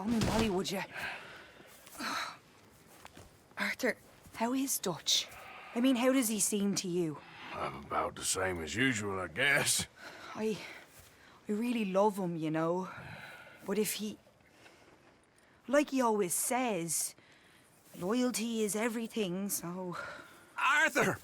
Call me Molly, would you? Arthur, how is Dutch? I mean, how does he seem to you? I'm about the same as usual, I guess. I really love him, you know. But if he... Like he always says, loyalty is everything, so... Arthur!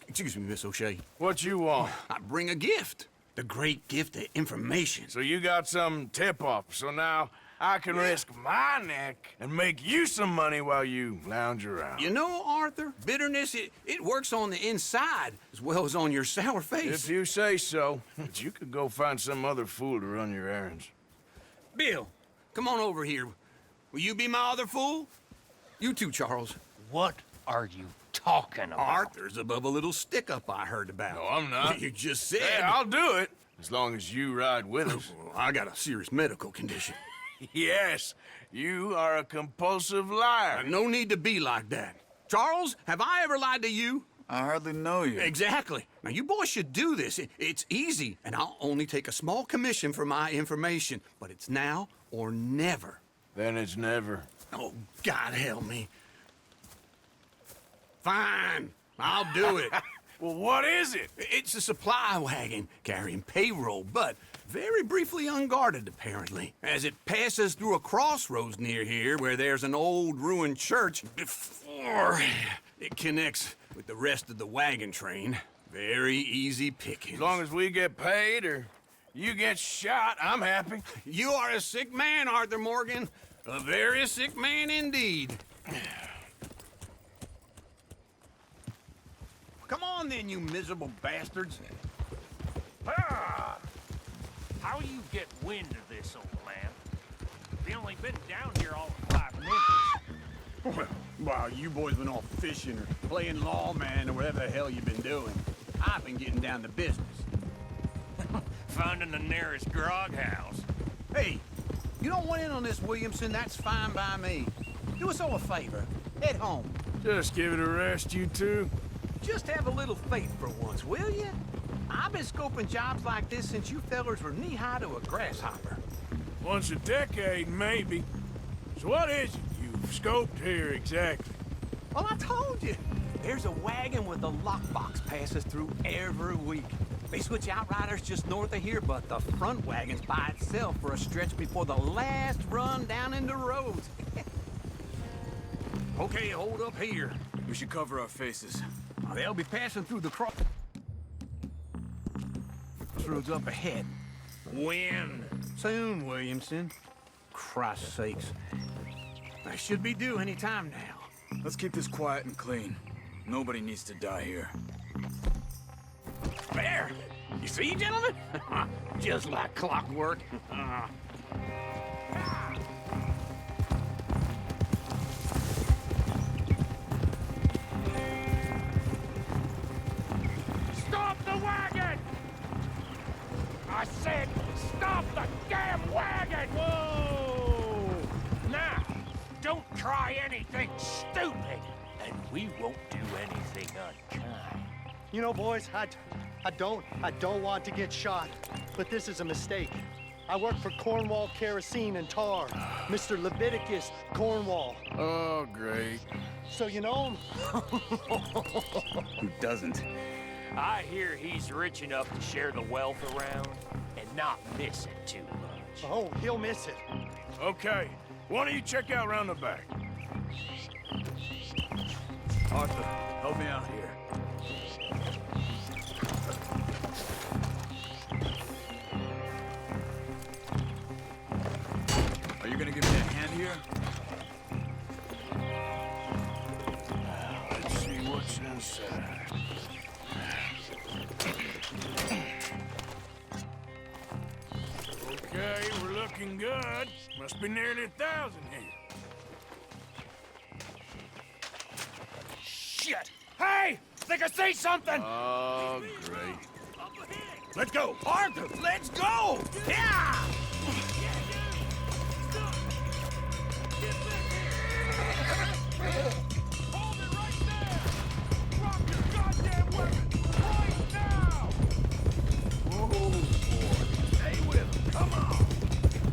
Excuse me, Miss O'Shea. What you want? I bring a gift. The great gift of information. So you got some tip-off, so now I can risk my neck and make you some money while you lounge around. You know, Arthur, bitterness, it works on the inside as well as on your sour face. If you say so. But you could go find some other fool to run your errands. Bill, come on over here. Will you be my other fool? You too, Charles. What are you talking about? Arthur's above a little stick-up I heard about. No, I'm not. You just said... Hey, I'll do it, as long as you ride with us. I got a serious medical condition. Yes, you are a compulsive liar. No need to be like that. Charles, have I ever lied to you? I hardly know you. Exactly. Now, you boys should do this. It's easy, and I'll only take a small commission for my information. But it's now or never. Then it's never. Oh, God help me. Fine, I'll do it. Well, what is it? It's a supply wagon carrying payroll, but very briefly unguarded, apparently. As it passes through a crossroads near here where there's an old ruined church before it connects with the rest of the wagon train. Very easy pickings. As long as we get paid or you get shot, I'm happy. You are a sick man, Arthur Morgan. A very sick man indeed. Come on then, you miserable bastards. Ah! How you get wind of this, old man? We only been down here all of 5 minutes. Well, while you boys been off fishing or playing lawman or whatever the hell you've been doing, I've been getting down to business. Finding the nearest grog house. Hey, you don't want in on this, Williamson, that's fine by me. Do us all a favor. Head home. Just give it a rest, you two. Just have a little faith for once, will you? I've been scoping jobs like this since you fellers were knee-high to a grasshopper. Once a decade, maybe. So what is it you've scoped here exactly? Well, I told you. There's a wagon with a lockbox passes through every week. They switch outriders just north of here, but the front wagon's by itself for a stretch before the last run down into roads. Okay, hold up here. We should cover our faces. They'll be passing through the crossroads up ahead. When? Soon, Williamson. Christ's sakes. I should be due any time now. Let's keep this quiet and clean. Nobody needs to die here. There! You see, gentlemen? Just like clockwork. Stop the wagon! I said, stop the damn wagon! Whoa! Now, don't try anything stupid, and we won't do anything unkind. You know, boys, I don't want to get shot, but this is a mistake. I work for Cornwall Kerosene and Tar, Mr. Leviticus Cornwall. Oh, great. So you know him? Who doesn't? I hear he's rich enough to share the wealth around and not miss it too much. Oh, he'll miss it. Okay, why don't you check out round the back? Arthur, help me out here. Are you gonna give me a hand here? Let's see what's inside. Okay, we're looking good. Must be nearly 1,000 here. Shit! Hey! Think I see something! Oh, great. Let's go! Arthur, let's go! Yeah! Hold it right there! Drop your goddamn weapon! Right now! Oh, boy. Stay with him. Come on.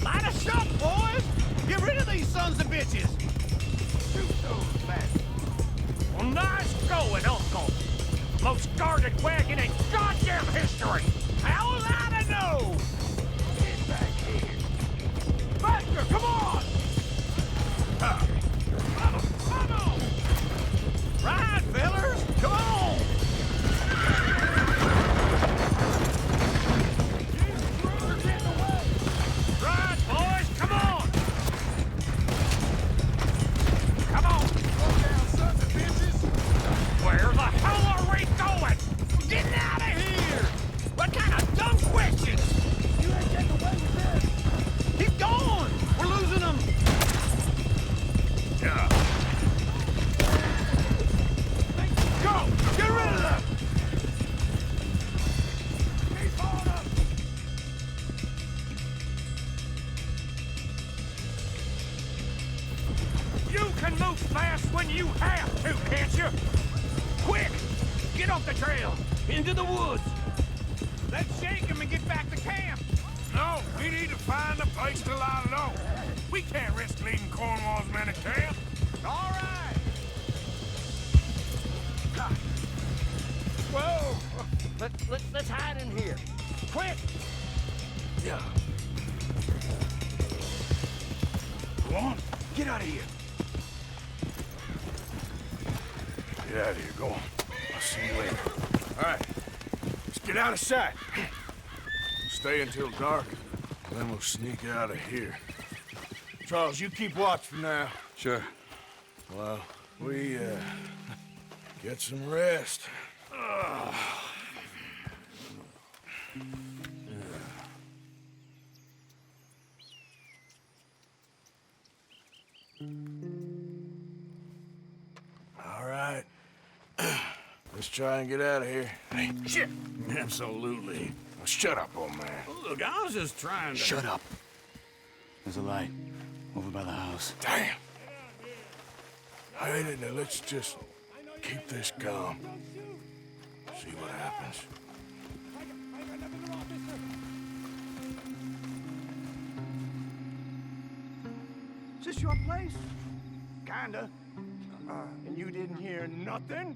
Line us up, boys! Get rid of these Nice going, Uncle. Most guarded wagon in goddamn history. How was I to know? Get back here. Faster, come on! Come on! Ride, fellers! Come on! Ride, boys! Come on! Come on! Slow down, sons of bitches! Where the hell are we going? Getting out of here! What kind of dumb questions? You ain't getting away with this! Keep going! We're losing them! Yeah. Go! Get rid of them! Keep on up! You can move fast when you have to, can't you? Quick! Get off the trail! Into the woods! Let's shake him and get back to camp! No, we need to find a place to lie low. We can't risk leaving Cornwall's men at camp. All right! Whoa! Let's hide in here. Quick! Yeah. Go on, get out of here. Get out of here, go on. I'll see you later. All right, let's get out of sight. Stay until dark, then we'll sneak out of here. Charles, you keep watch for now. Sure. Well, we, get some rest. All right. Let's try and get out of here. Hey, shit! Absolutely. Now, shut up, old man. Look, I was just trying to... Shut up. There's a light over by the house. Damn. Hey, now let's just keep this calm. See what happens. Is this your place? Kinda. And you didn't hear nothing?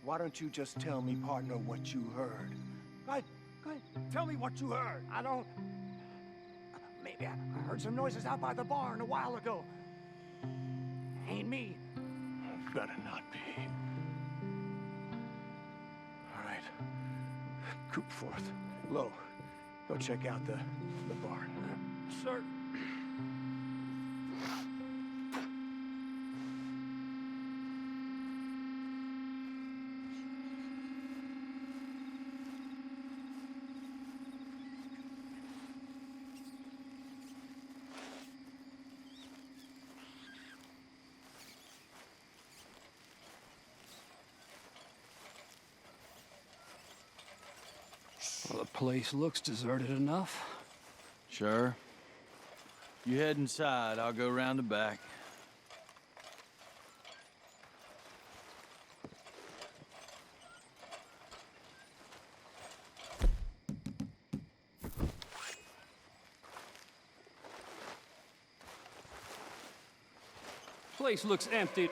Why don't you just tell me, partner, what you heard? Go ahead, tell me what you heard. I don't... Maybe I heard some noises out by the barn a while ago. Ain't me. Better not be. All right. Coop forth. Lo, go check out the barn. Sir. Well, the place looks deserted enough. Sure. You head inside, I'll go round the back. Place looks empty.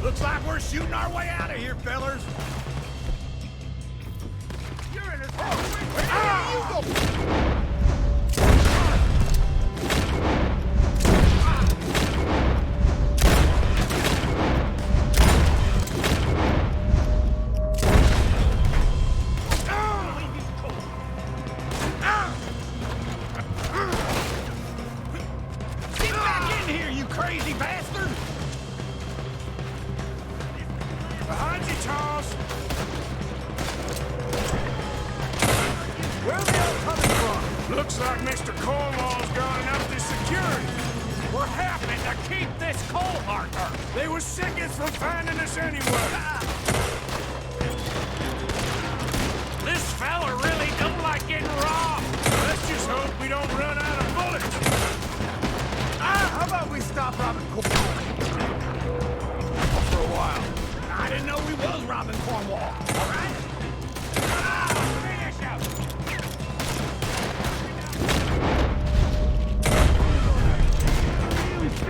Looks like we're shooting our way out of here, fellers. You're in it. Where you go? Get back in here, you crazy bastard! Behind you, Charles. Where are they all coming from? Looks like Mr. Cornwall's gone up to security. We're having to keep this coal marker. They were sickest from finding us anyway. This fella really don't like getting robbed. Let's just hope we don't run out of bullets. How about we stop robbing for a while? I didn't know we was robbing Cornwall. All right? Finish up.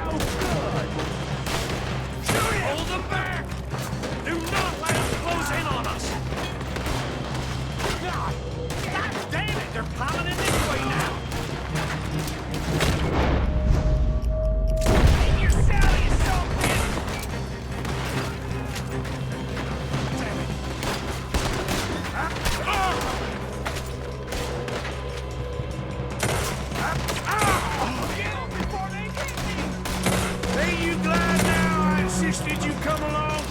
come along?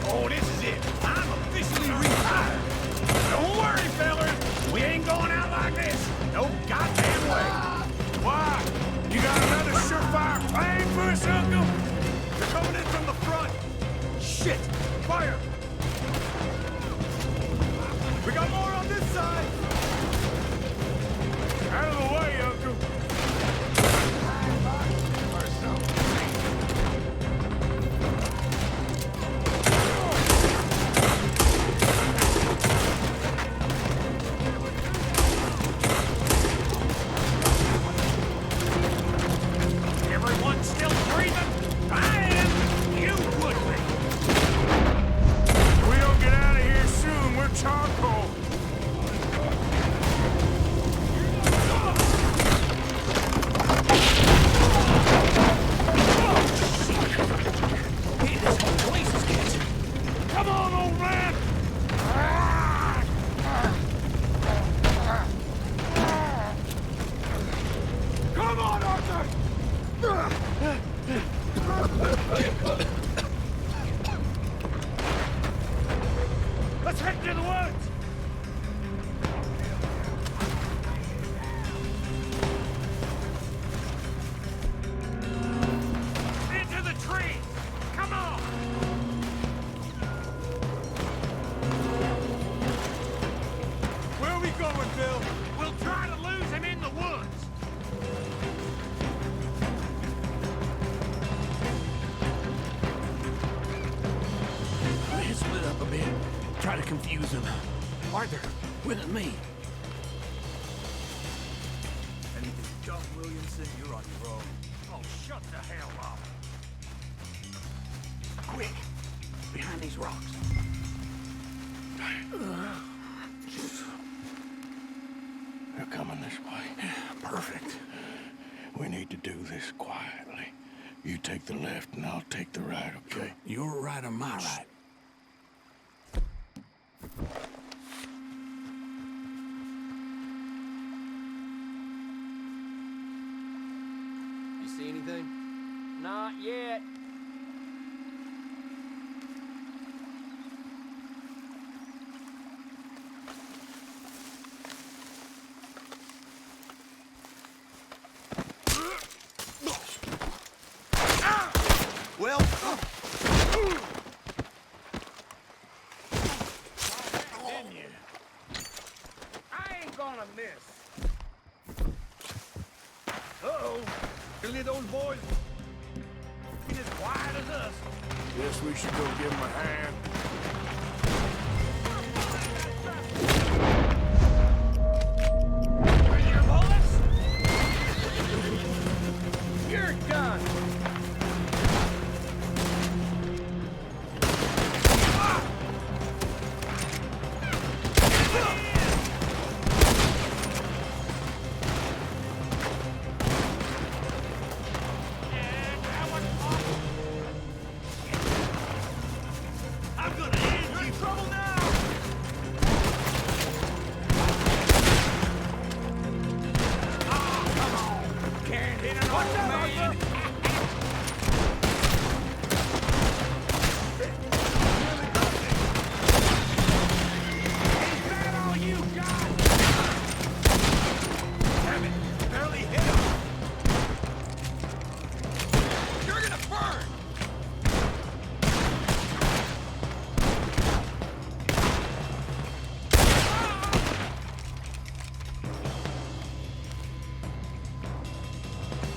Oh, this is it. I'm officially retired. Don't worry, fellas. We ain't going out like this. No goddamn way. Why? You got another surefire plan for us, Uncle? They're coming in from the front. Shit! Fire! We got more on this side. Out of the way, Uncle. Everyone still breathing? I am. You would be. If we don't get out of here soon, we're charcoal. Hey, this whole place is catching. Come on, old man! Come on, Arthur! Let's head to the woods! Into the trees. Come on. Where are we going, Bill? We'll try to lose him in the woods. Let's split up a bit. Try to confuse him. Arthur, with me. Anything John Williamson, you're on your own. Oh, shut the hell up. Quick! Behind these rocks. They're coming this way. Perfect. We need to do this quietly. You take the left and I'll take the right, okay? Your right or my right? You see anything? Not yet. Well, Didn't you? I ain't gonna miss. Uh-oh. Really, those boys? He's as quiet as us. Guess we should go give him a hand. Bring your bullets? You're done. I'm gonna end you. You're in trouble now. Oh, come on. Can't hit an old man. Is that all you got? Damn it. Barely hit him. You're gonna burn.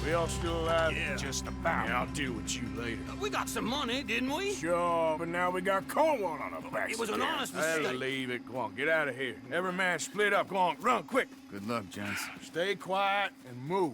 We all still alive? Yeah. Just about. Yeah, I'll deal with you later. we got some money, didn't we? Sure, but now we got Cornwall on our backs. It was an again. honest That'll mistake. leave it. Go on, get out of here. Every man split up. Go on, run, quick. Good luck, gents. Stay quiet and move.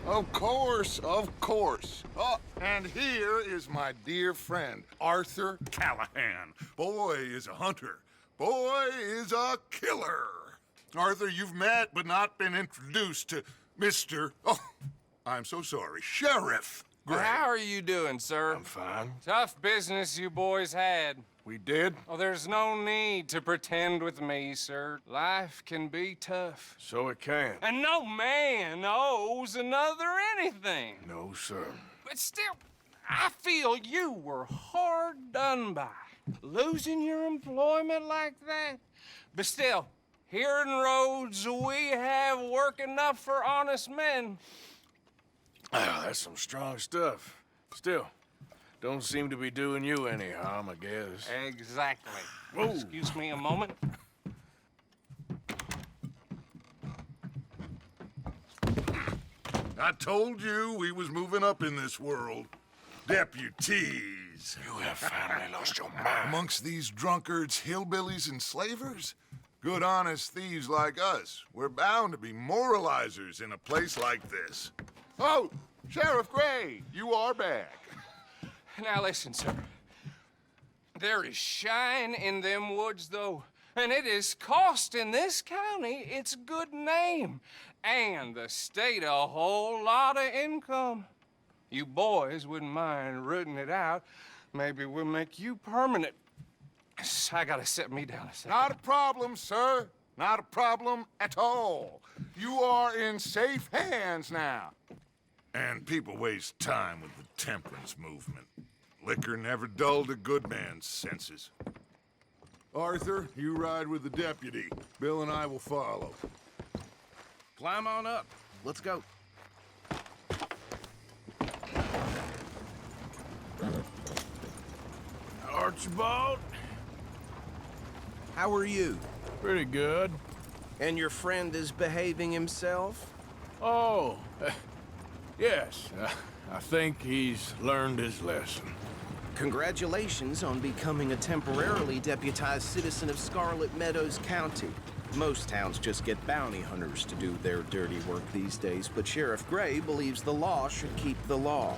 Of course, of course. Oh, and here is my dear friend, Arthur Callahan. Boy is a hunter. Boy is a killer. Arthur, you've met but not been introduced to Mr. Oh, I'm so sorry, Sheriff Gray. How are you doing, sir? I'm fine. Tough business you boys had. We did? Oh, there's no need to pretend with me, sir. Life can be tough. So it can. And no man owes another anything. No, sir. But still, I feel you were hard done by. Losing your employment like that. But still, here in Rhodes, we have work enough for honest men. Ah, that's some strong stuff. Still, don't seem to be doing you any harm, I guess. Exactly. Whoa. Excuse me a moment. I told you we was moving up in this world. Deputies. You have finally lost your mind. Amongst these drunkards, hillbillies, and slavers? Good, honest thieves like us. We're bound to be moralizers in a place like this. Oh, Sheriff Gray, you are back. Now listen, sir. There is shine in them woods, though, and it is costing this county its good name and the state a whole lot of income. You boys wouldn't mind rooting it out. Maybe we'll make you permanent. I gotta set me down a second. Not a problem, sir. Not a problem at all. You are in safe hands now. And people waste time with the temperance movement. Liquor never dulled a good man's senses. Arthur, you ride with the deputy. Bill and I will follow. Climb on up. Let's go. Archibald? How are you? Pretty good. And your friend is behaving himself? Oh, yes. I think he's learned his lesson. Congratulations on becoming a temporarily deputized citizen of Scarlet Meadows County. Most towns just get bounty hunters to do their dirty work these days, but Sheriff Gray believes the law should keep the law.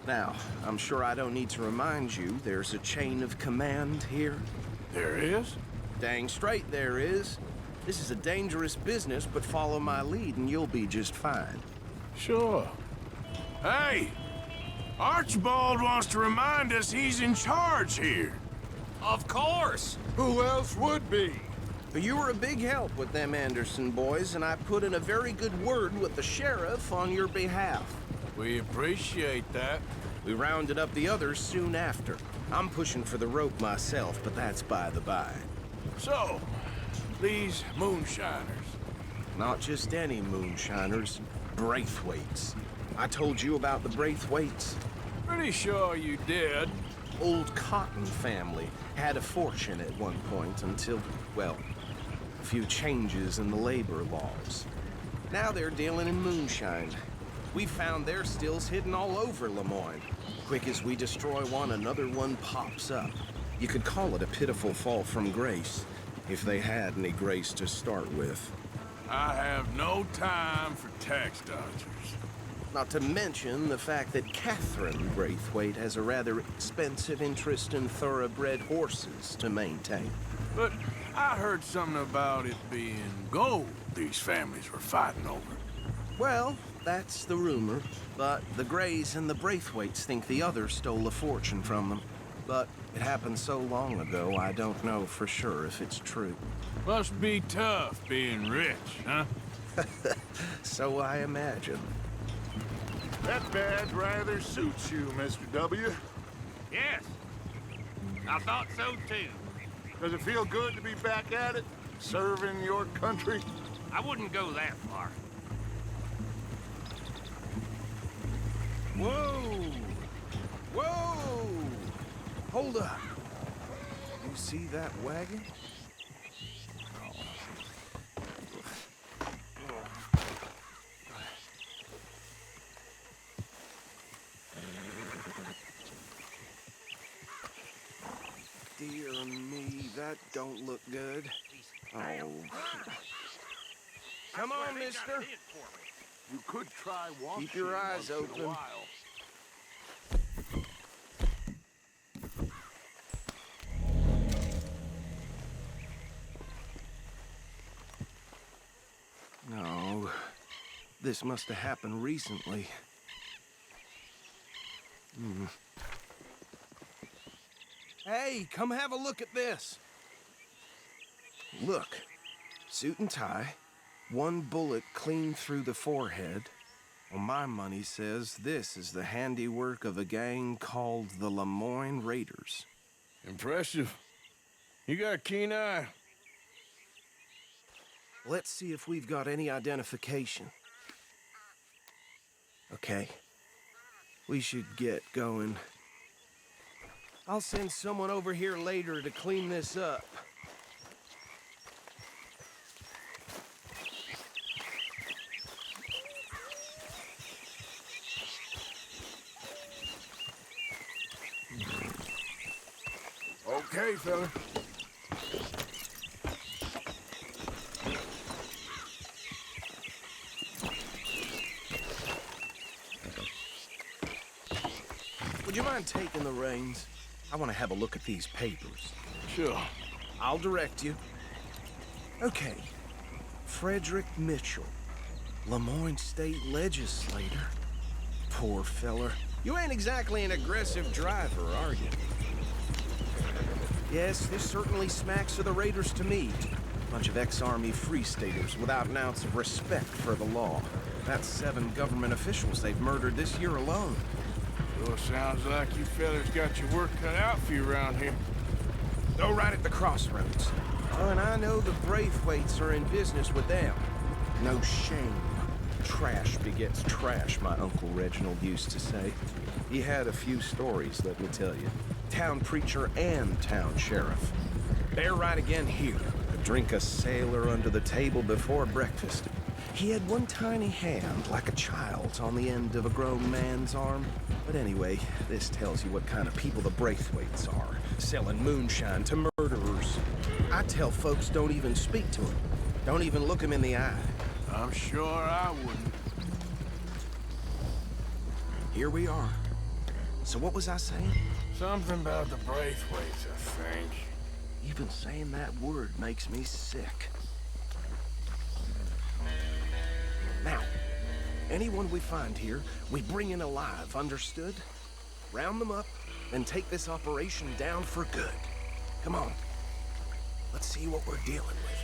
Now, I'm sure I don't need to remind you there's a chain of command here. There is? Dang straight there is. This is a dangerous business, but follow my lead and you'll be just fine. Sure. Hey! Archibald wants to remind us he's in charge here. Of course. Who else would be? You were a big help with them Anderson boys, and I put in a very good word with the sheriff on your behalf. We appreciate that. We rounded up the others soon after. I'm pushing for the rope myself, but that's by the by. So, these moonshiners. Not just any moonshiners, Braithwaites. I told you about the Braithwaites. Pretty sure you did. Old Cotton family had a fortune at one point until, well, a few changes in the labor laws. Now they're dealing in moonshine. We found their stills hidden all over Lemoyne. Quick as we destroy one, another one pops up. You could call it a pitiful fall from grace, if they had any grace to start with. I have no time for tax dodgers. Not to mention the fact that Catherine Braithwaite has a rather expensive interest in thoroughbred horses to maintain. But I heard something about it being gold these families were fighting over. Well, that's the rumor, but the Grays and the Braithwaites think the other stole a fortune from them. But it happened so long ago, I don't know for sure if it's true. Must be tough being rich, huh? So I imagine. That badge rather suits you, Mr. W. Yes. I thought so, too. Does it feel good to be back at it, serving your country? I wouldn't go that far. Whoa! Whoa! Hold up. You see that wagon? Dear me, that don't look good. Oh. Come on, mister. You could try watching. Keep your eyes once in a open. while. No, this must have happened recently. Hey, come have a look at this. Look, suit and tie, one bullet clean through the forehead. Well, my money says this is the handiwork of a gang called the Lemoyne Raiders. Impressive. You got a keen eye. Let's see if we've got any identification. Okay. We should get going. I'll send someone over here later to clean this up. Okay, fella. Would you mind taking the reins? I want to have a look at these papers. Sure. I'll direct you. Okay. Frederick Mitchell, Lemoyne State Legislator. Poor feller. You ain't exactly an aggressive driver, are you? Yes, this certainly smacks of the Raiders to me. Bunch of ex-Army Free Staters without an ounce of respect for the law. That's 7 government officials they've murdered this year alone. Well, sounds like you fellas got your work cut out for you around here. Go right at the crossroads. Oh, and I know the Braithwaites are in business with them. No shame. Trash begets trash, my Uncle Reginald used to say. He had a few stories, let me tell you. Town preacher and town sheriff. Bear right again here. Drink a sailor under the table before breakfast. He had one tiny hand, like a child's, on the end of a grown man's arm. But anyway, this tells you what kind of people the Braithwaites are. Selling moonshine to murderers. I tell folks don't even speak to them. Don't even look them in the eye. I'm sure I wouldn't. Here we are. So what was I saying? Something about the Braithwaites, I think. Even saying that word makes me sick. Now, anyone we find here, we bring in alive, understood? Round them up, and take this operation down for good. Come on. Let's see what we're dealing with.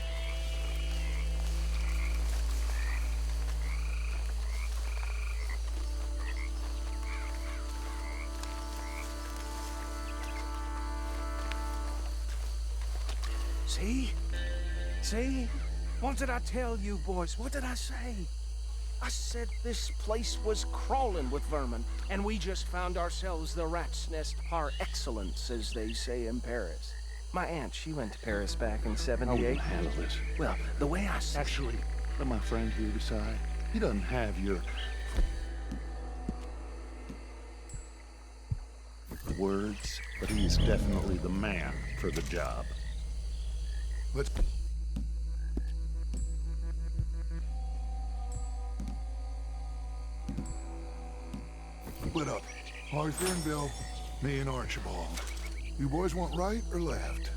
See? See? What did I tell you, boys? What did I say? I said this place was crawling with vermin, and we just found ourselves the rat's nest par excellence, as they say in Paris. My aunt, she went to Paris back in '78. I will handle this. Well, the way I see... Actually, let my friend here decide. He doesn't have your... words, but he is definitely the man for the job. Let's... Split up. Arthur and Bill, me and Archibald. You boys want right or left?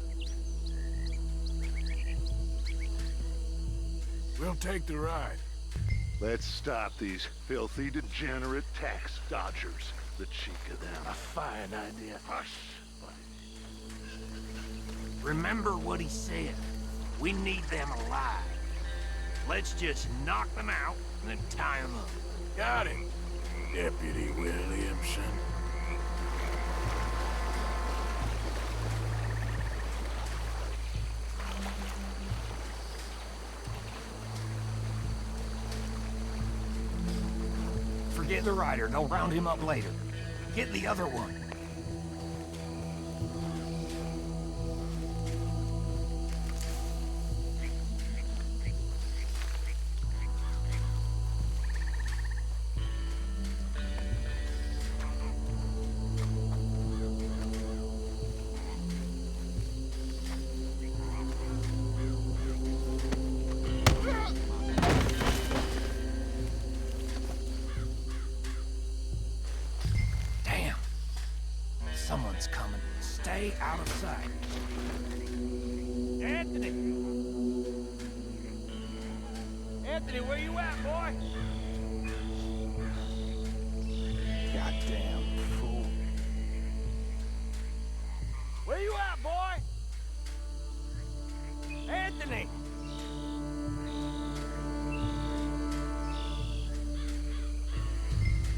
We'll take the ride. Let's stop these filthy, degenerate tax dodgers. The cheek of them. A fine idea. Hush, buddy. Remember what he said. We need them alive. Let's just knock them out and then tie them up. Got him, Deputy Williamson. Forget the rider and I'll round him up later. Get the other one. It's coming. Stay out of sight. Anthony! Anthony, where you at, boy? Goddamn fool. Where you at, boy? Anthony!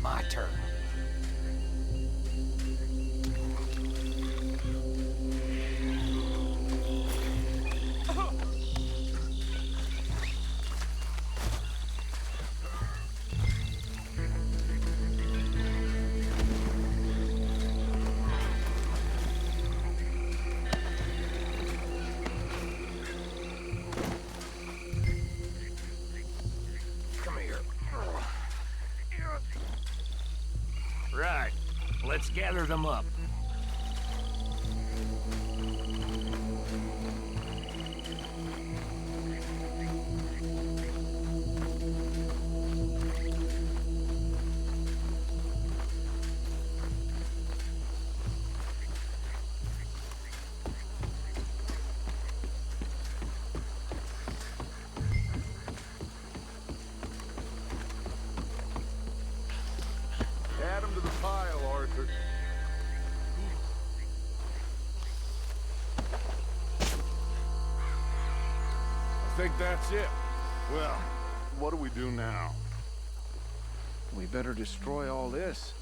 My turn. Right. Let's gather them up. Add them to the pile, Arthur. I think that's it. Well, what do we do now? We better destroy all this.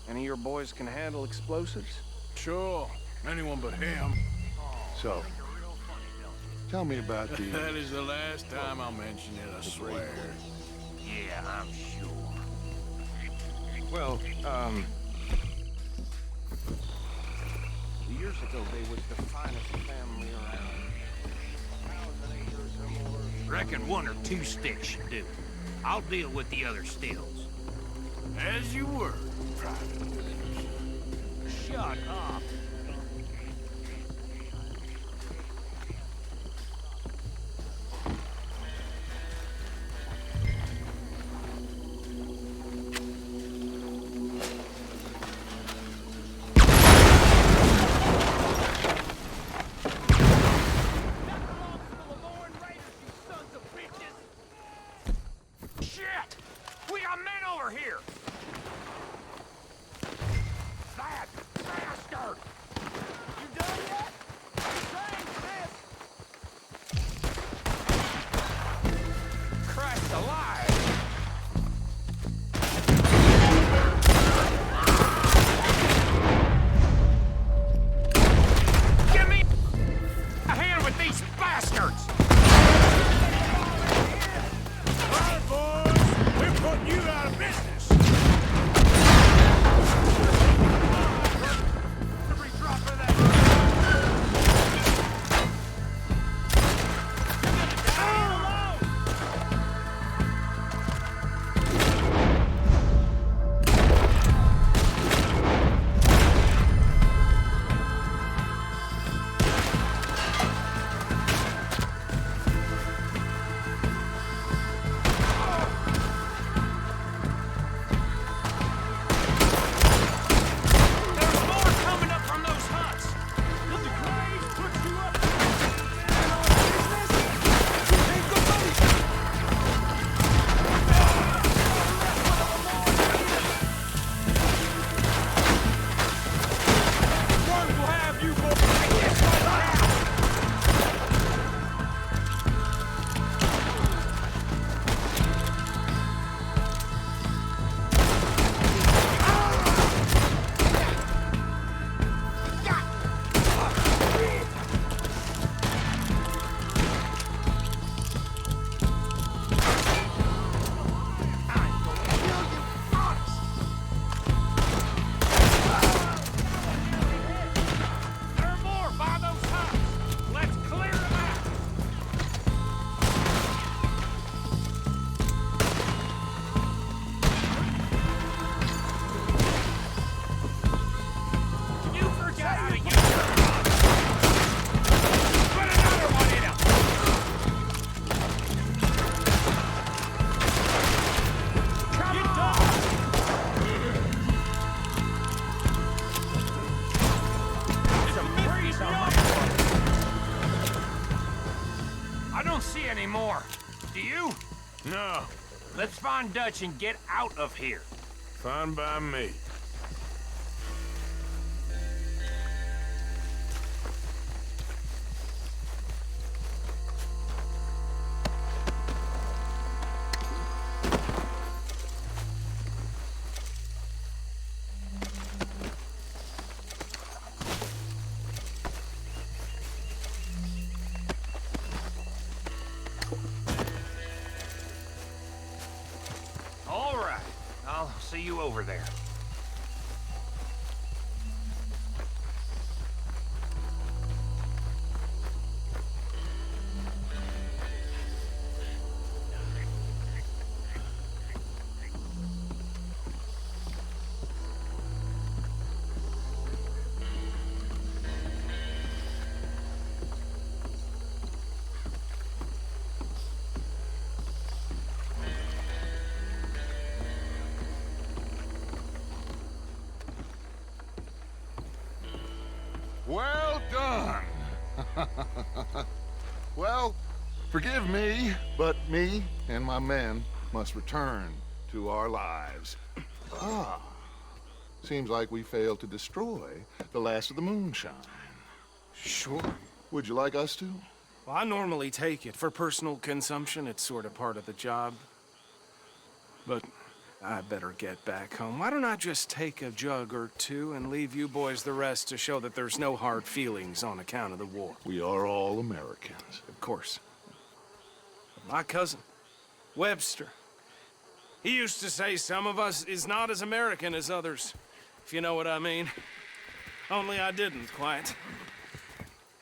Any of your boys can handle explosives? Sure. Anyone but him. So, tell me about the... That is the last time I'll mention it, I swear. Yeah, I'm sure. Well, years ago they was the finest family around. 1,000 acres or more. Reckon 1 or 2 sticks should do. I'll deal with the other stills. As you were, Private. Shut up. We're putting you out of business! Let's find Dutch and get out of here. Fine by me. All right. I'll see you over there. Well done. Well, forgive me, but me and my men must return to our lives. Ah, seems like we failed to destroy the last of the moonshine. Sure. Would you like us to? Well, I normally take it. For personal consumption, it's sort of part of the job. But I better get back home. Why don't I just take a jug or two and leave you boys the rest to show that there's no hard feelings on account of the war? We are all Americans. Of course. My cousin, Webster, he used to say some of us is not as American as others, if you know what I mean. Only I didn't quite.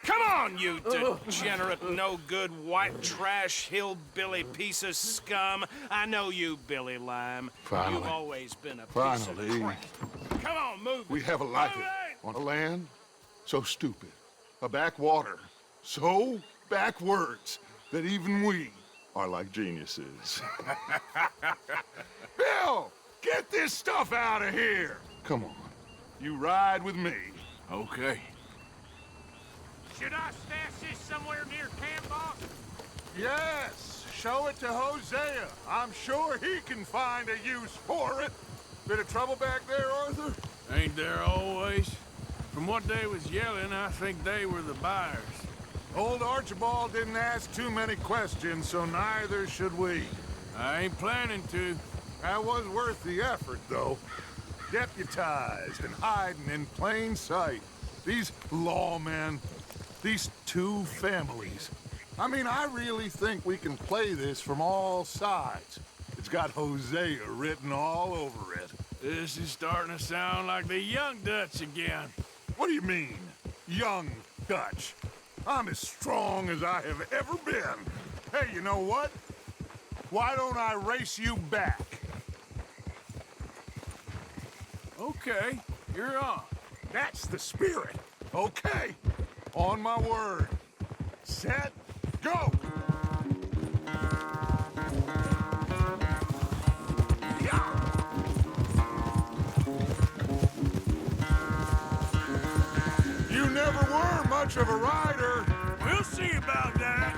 Come on, you degenerate, no-good, white trash, hillbilly piece of scum. I know you, Billy Lime. Finally. You've always been a piece of crap. Come on, move. We haven't like it. On a land so stupid. A backwater so backwards that even we are like geniuses. Bill, get this stuff out of here. Come on. You ride with me. Okay. Should I stash this somewhere near camp, boss? Yes, show it to Hosea. I'm sure he can find a use for it. Bit of trouble back there, Arthur? Ain't there always? From what they was yelling, I think they were the buyers. Old Archibald didn't ask too many questions, so neither should we. I ain't planning to. That was worth the effort, though. Deputized and hiding in plain sight. These lawmen, these two families. I mean, I really think we can play this from all sides. It's got Hosea written all over it. This is starting to sound like the young Dutch again. What do you mean, young Dutch? I'm as strong as I have ever been. Hey, you know what? Why don't I race you back? Okay, you're on. That's the spirit. Okay, on my word. Set, go! You never were much of a rider. We'll see about that.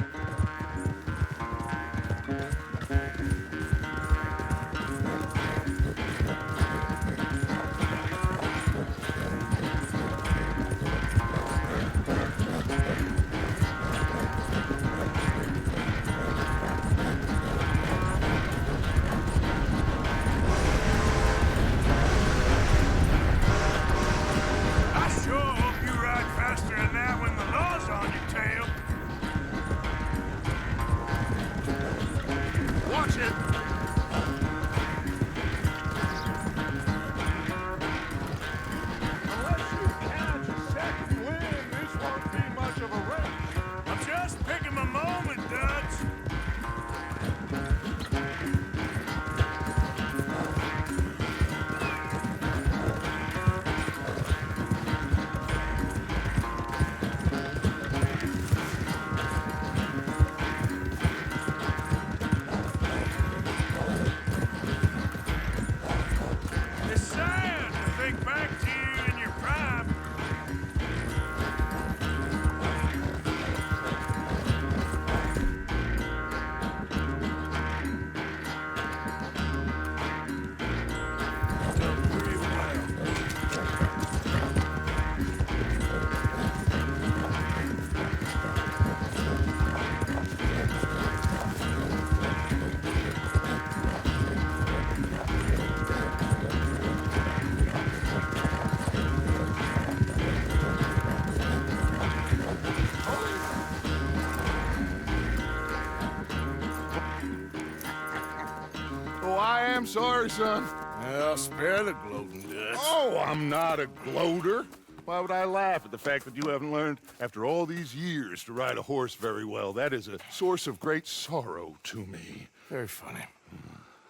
I am sorry, son. Well, spare the gloating, Dutch. Oh, I'm not a gloater. Why would I laugh at the fact that you haven't learned, after all these years, to ride a horse very well? That is a source of great sorrow to me. Very funny.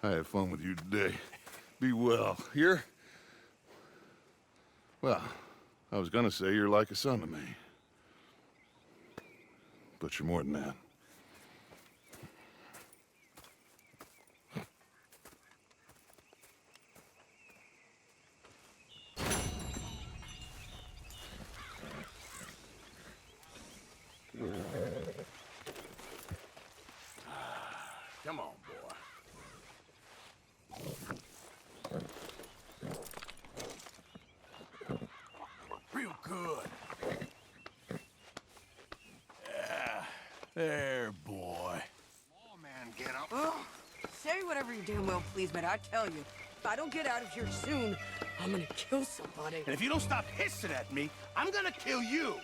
I had fun with you today. Be well. Here? Well, I was gonna say you're like a son to me. But you're more than that. Come on, boy. Real good. Yeah. There, boy. Oh, man, get up. Oh, say whatever you damn well please, but I tell you, if I don't get out of here soon, I'm gonna kill somebody. And if you don't stop hissing at me, I'm gonna kill you.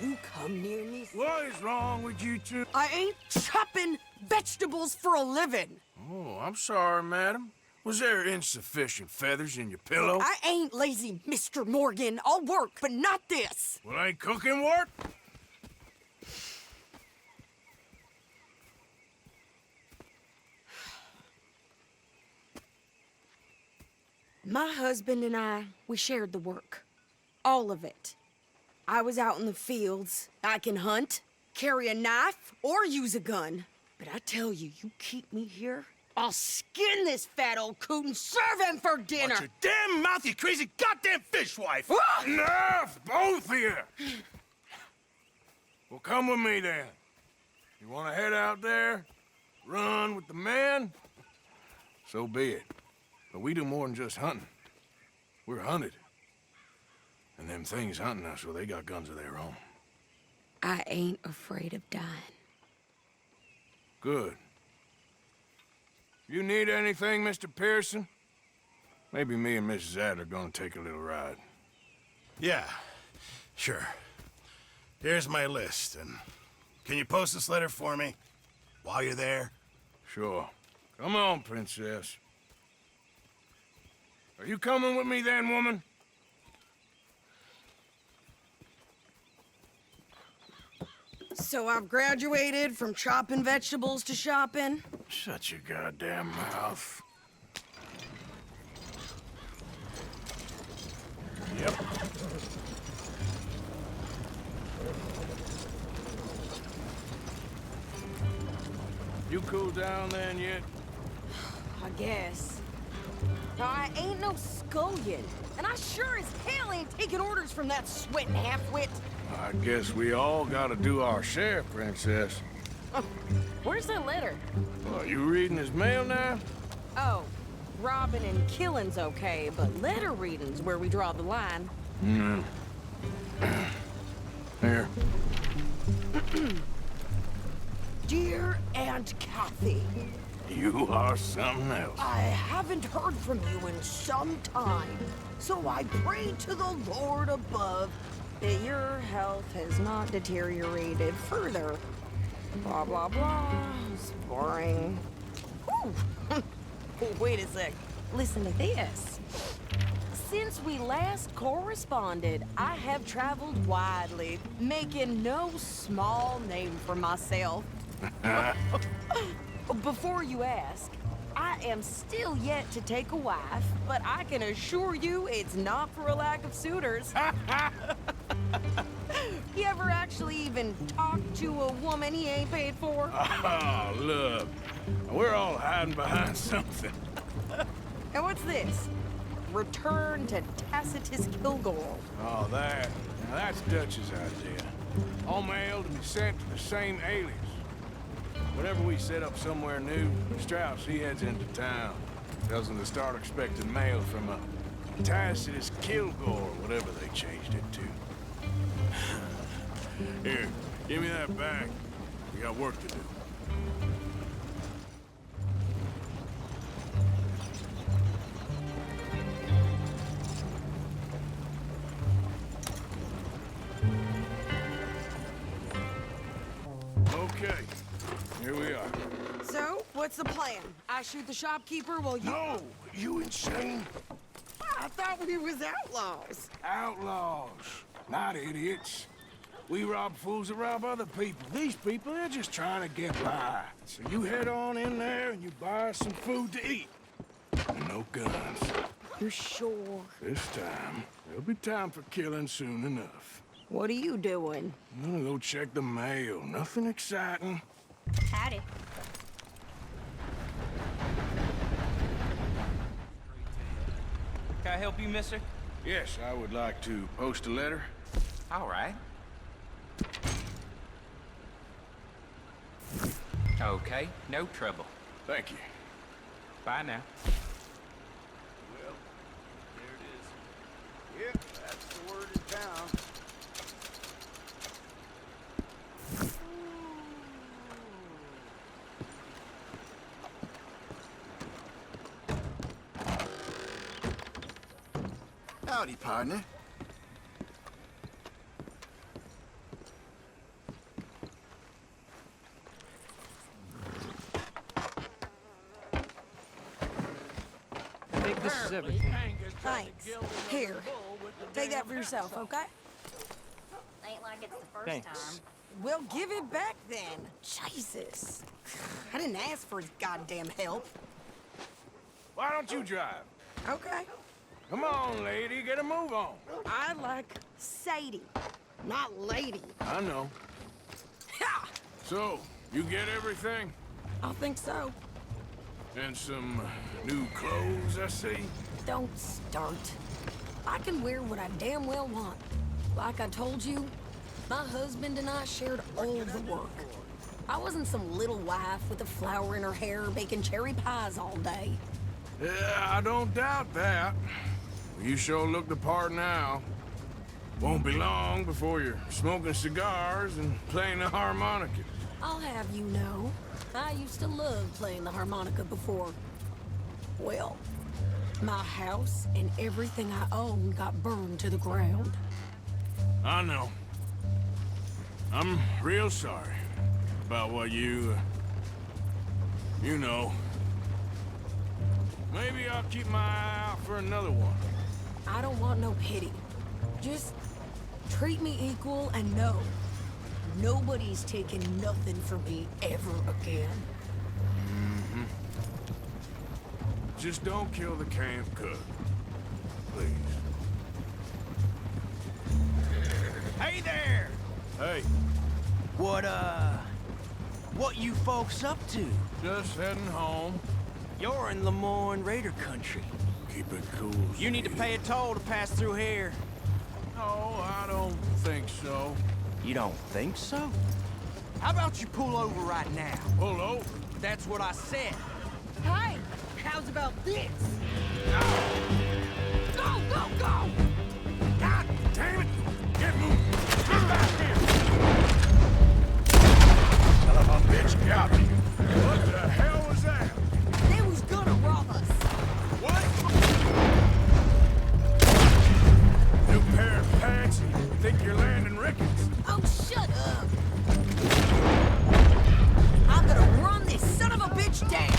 You come near me. What is wrong with you two? I ain't chopping vegetables for a living. Oh, I'm sorry, madam. Was there insufficient feathers in your pillow? I ain't lazy, Mr. Morgan. I'll work, but not this. Well, ain't cooking work? My husband and I, we shared the work. All of it. I was out in the fields. I can hunt, carry a knife, or use a gun. But I tell you, you keep me here, I'll skin this fat old coot and serve him for dinner. Watch your damn mouth, you crazy goddamn fishwife! Enough, both of you! Well, come with me then. You want to head out there, run with the men? So be it. But we do more than just hunting. We're hunted. And them things hunting us, well, they got guns of their own. I ain't afraid of dying. Good. You need anything, Mr. Pearson? Maybe me and Mrs. Adler gonna take a little ride. Yeah, sure. Here's my list, and can you post this letter for me while you're there? Sure. Come on, Princess. Are you coming with me then, woman? So I've graduated from chopping vegetables to shopping? Shut your goddamn mouth. Yep. You cool down then yet? I guess. Now, I ain't no scullion, and I sure as hell ain't taking orders from that sweating half-wit. I guess we all gotta do our share, Princess. Where's that letter? Well, you reading his mail now? Oh, robbing and killing's okay, but letter reading's where we draw the line. Here. Dear Aunt Kathy, You are something else. I haven't heard from you in some time, so I pray to the Lord above that your health has not deteriorated further. Blah, blah, blah. It's boring. Ooh. Wait a sec. Listen to this. Since we last corresponded, I have traveled widely, making no small name for myself. Before you ask, I am still yet to take a wife, but I can assure you it's not for a lack of suitors. You ever actually even talked to a woman he ain't paid for? Oh, look. We're all hiding behind something. And what's this? Return to Tacitus Kilgore. Oh, that. Now, that's Dutch's idea. All mail to be sent to the same alias. Whenever we set up somewhere new, Strauss, he heads into town. Tells them to start expecting mail from a Tacitus Kilgore, whatever they changed it to. Here, give me that back. We got work to do. Okay, here we are. So, What's the plan? I shoot the shopkeeper while you... No! You insane? I thought we was outlaws. Outlaws, not idiots. We rob fools that rob other people. These people, they're just trying to get by. So you head on in there and you buy some food to eat. And no guns. You sure? This time, there'll be time for killing soon enough. What are you doing? I'm gonna go check the mail. Nothing exciting. Howdy. Can I help you, mister? Yes, I would like to post a letter. All right. Okay, no trouble. Thank you. Bye now. Well, there it is. Yep, that's the word in town. Howdy, partner. I think this is everything. Thanks. Here. Take that for yourself, okay? Ain't like it's the first Thanks. time. Well, give it back then. Jesus. I didn't ask for his goddamn help. Why don't you drive? Okay. Come on, lady, get a move on. I like Sadie, not lady. I know. Ha! So, you get everything? I think so. And some new clothes, I see? Don't start. I can wear what I damn well want. Like I told you, my husband and I shared all the work. I wasn't some little wife with a flower in her hair baking cherry pies all day. Yeah, I don't doubt that. You sure look the part now. Won't be long before you're smoking cigars and playing the harmonica. I'll have you know, I used to love playing the harmonica before. Well, my house and everything I own got burned to the ground. I know. I'm real sorry about what you know. Maybe I'll keep my eye out for another one. I don't want no pity. Just treat me equal and know nobody's taking nothing from me ever again. Mm-hmm. Just don't kill the camp cook. Please. Hey there! Hey. What you folks up to? Just heading home. You're in Lemoyne Raider country. Keep it cool. You need to pay a toll to pass through here. No, I don't think so. You don't think so? How about you pull over right now? Pull over? That's what I said. Hey, how's about this? Go, go, go! God damn it! Get moving! Get back here! Son of a bitch got me! What the hell was that? They was gonna rob us. What? New pair of pants? You think you're landing Ricketts? Oh, shut up! I'm gonna run this son of a bitch down!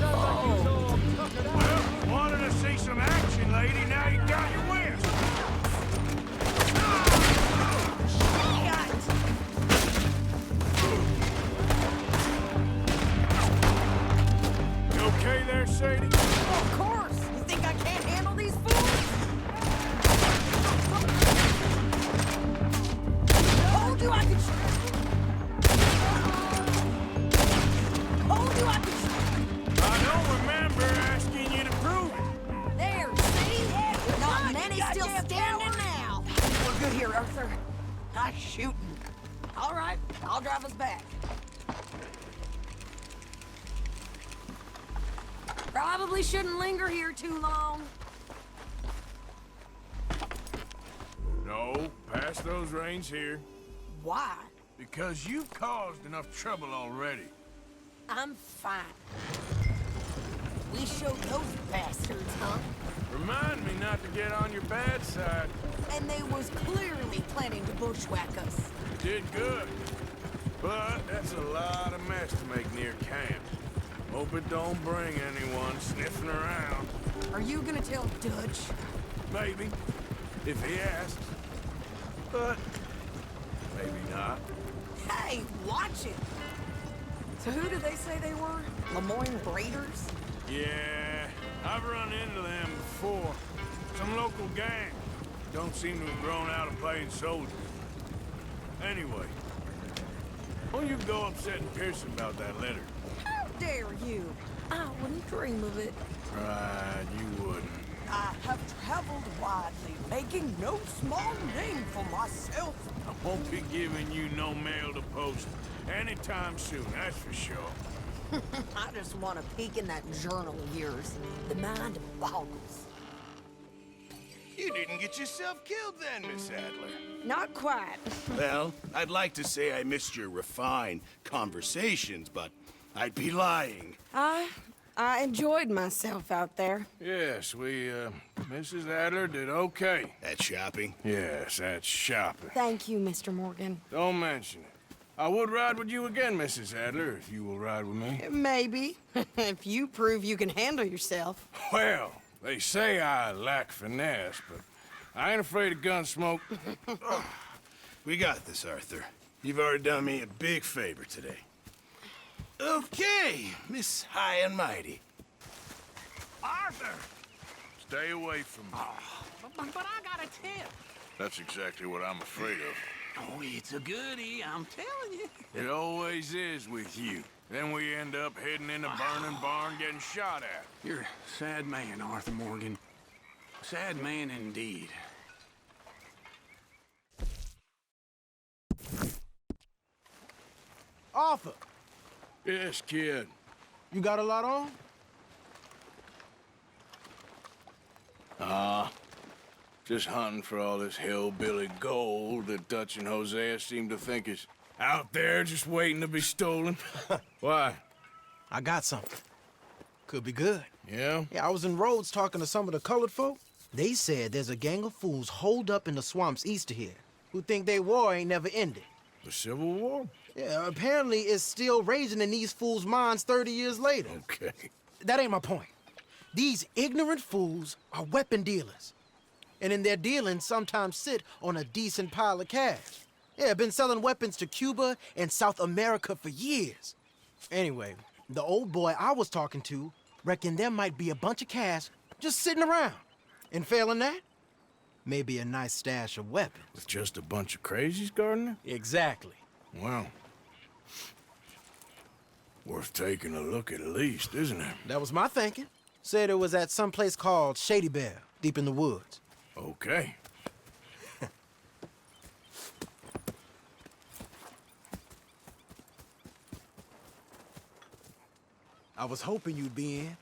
Oh. Well, wanted to see some action, lady. Now you got your wish. You okay there, Sadie? Of course! You think I can't handle these fools? Told you I could Told you I could I don't remember asking you to prove it. There, see? Not many still standing now. We're good here, Arthur. Nice shooting. All right, I'll drive us back. Probably shouldn't linger here too long. No, pass those reins here. Why? Because you've caused enough trouble already. I'm fine. We showed those bastards, huh? Remind me not to get on your bad side. And they was clearly planning to bushwhack us. You did good. But that's a lot of mess to make near camp. Hope it don't bring anyone sniffing around. Are you gonna tell Dutch? Maybe, if he asks. But maybe not. Hey, watch it! So who did they say they were? Lemoyne Raiders? Yeah, I've run into them before. Some local gang. Don't seem to have grown out of playing soldiers. Anyway, why don't you go upsetting Pearson about that letter? How dare you? I wouldn't dream of it. Right, you wouldn't. I have traveled widely, making no small name for myself. I won't be giving you no mail to post anytime soon, that's for sure. I just want to peek in that journal of yours. The mind boggles. You didn't get yourself killed then, Miss Adler. Not quite. Well, I'd like to say I missed your refined conversations, but I'd be lying. I enjoyed myself out there. Yes, Mrs. Adler did okay. At shopping? Yes, that's shopping. Thank you, Mr. Morgan. Don't mention it. I would ride with you again, Mrs. Adler, if you will ride with me. Maybe, if you prove you can handle yourself. Well, they say I lack finesse, but I ain't afraid of gun smoke. We got this, Arthur. You've already done me a big favor today. Okay, Miss High and Mighty. Arthur! Stay away from me. But I got a tip. That's exactly what I'm afraid of. Oh, it's a goodie, I'm telling you. It always is with you. Then we end up heading in a burning barn getting shot at. You're a sad man, Arthur Morgan. Sad man indeed. Arthur, Yes, kid. you got a lot on? Just hunting for all this hillbilly gold that Dutch and Hosea seem to think is out there just waiting to be stolen. Why? I got something. Could be good. Yeah? Yeah, I was in Rhodes talking to some of the colored folk. They said there's a gang of fools holed up in the swamps east of here who think their war ain't never ended. The Civil War? Yeah, apparently it's still raging in these fools' minds 30 years later. Okay. That ain't my point. These ignorant fools are weapon dealers. And in their dealing, sometimes sit on a decent pile of cash. Yeah, been selling weapons to Cuba and South America for years. Anyway, the old boy I was talking to reckoned there might be a bunch of cash just sitting around. And failing that, maybe a nice stash of weapons. With just a bunch of crazies, Gardner? Exactly. Well, worth taking a look at least, isn't it? That was my thinking. Said it was at some place called Shady Bell, deep in the woods. Okay. I was hoping you'd be in.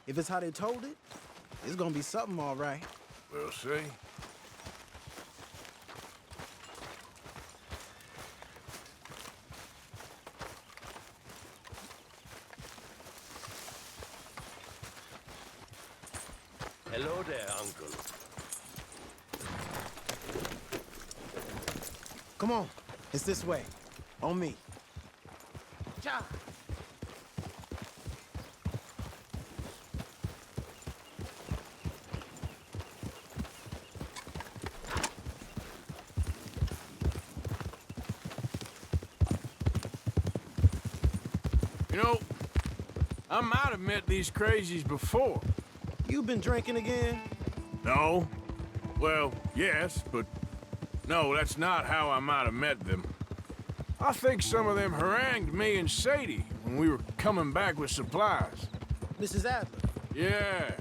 If it's how they told it, it's gonna be something all right. We'll see. Hello there, Uncle. Come on, it's this way. On me. John. You know, I might have met these crazies before. You been drinking again? No. Well, yes, but no, that's not how I might have met them. I think some of them harangued me and Sadie when we were coming back with supplies. Mrs. Adler? Yeah.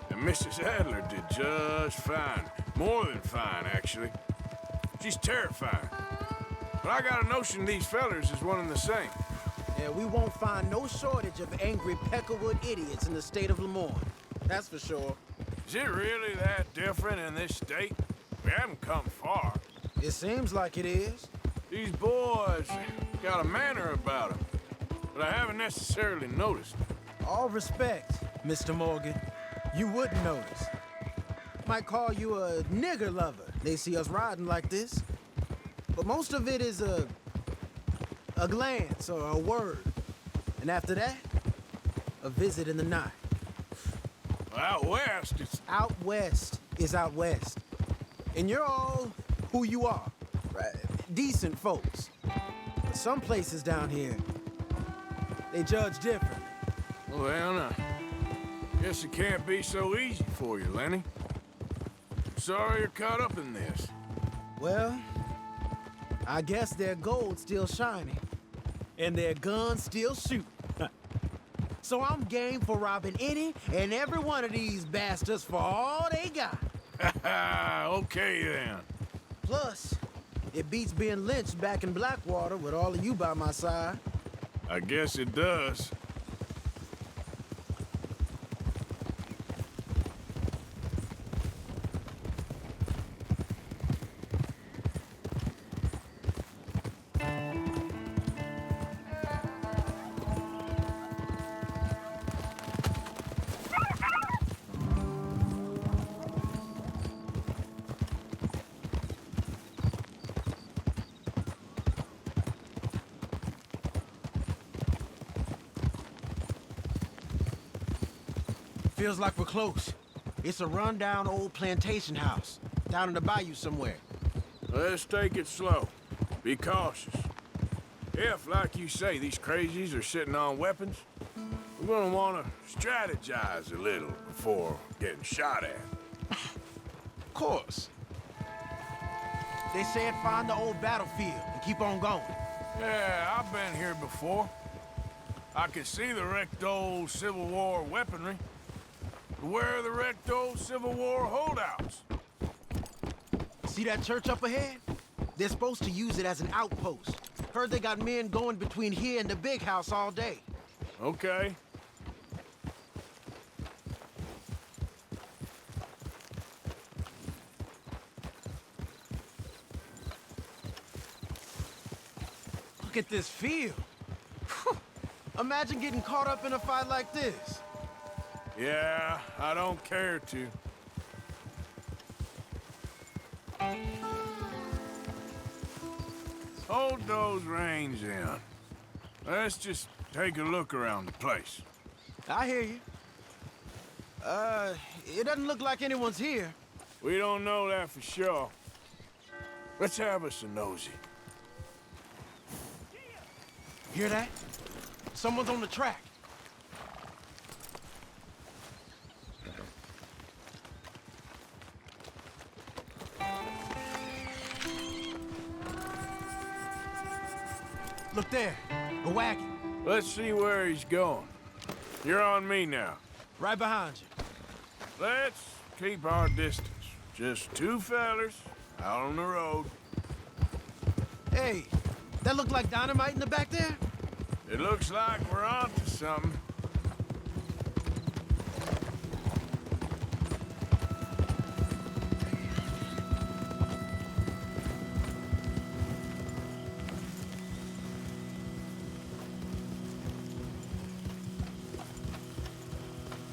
And Mrs. Adler did just fine. More than fine, actually. She's terrifying. But I got a notion these fellers is one and the same. Yeah, we won't find no shortage of angry Peckerwood idiots in the state of Lemoyne. That's for sure. Is it really that different in this state? We haven't come far. It seems like it is. These boys got a manner about them, but I haven't necessarily noticed. All respect, Mr. Morgan. You wouldn't notice. Might call you a nigger lover. They see us riding like this. But most of it is a A glance or a word. And after that, a visit in the night. Out west, it's... Out west is out west. And you're all who you are. Right? Decent folks. But some places down here, they judge different. Well, now, guess it can't be so easy for you, Lenny. Sorry you're caught up in this. Well, I guess their gold's still shining, and their guns still shoot. So I'm game for robbing any and every one of these bastards for all they got. Okay, then. Plus, it beats being lynched back in Blackwater with all of you by my side. I guess it does. Feels like we're close. It's a rundown old plantation house, down in the bayou somewhere. Let's take it slow. Be cautious. If, like you say, these crazies are sitting on weapons, we're gonna wanna strategize a little before getting shot at. Of course. They said find the old battlefield and keep on going. Yeah, I've been here before. I can see the wrecked old Civil War weaponry. Where are the wrecked old Civil War holdouts? See that church up ahead? They're supposed to use it as an outpost. Heard they got men going between here and the big house all day. Okay. Look at this field. Imagine getting caught up in a fight like this. Yeah, I don't care to. Hold those reins in. Let's just take a look around the place. I hear you. It doesn't look like anyone's here. We don't know that for sure. Let's have us a nosy. Hear that? Someone's on the track. Look there, a wagon. Let's see where he's going. You're on me now. Right behind you. Let's keep our distance. Just two fellers out on the road. Hey, that look like dynamite in the back there? It looks like we're onto something.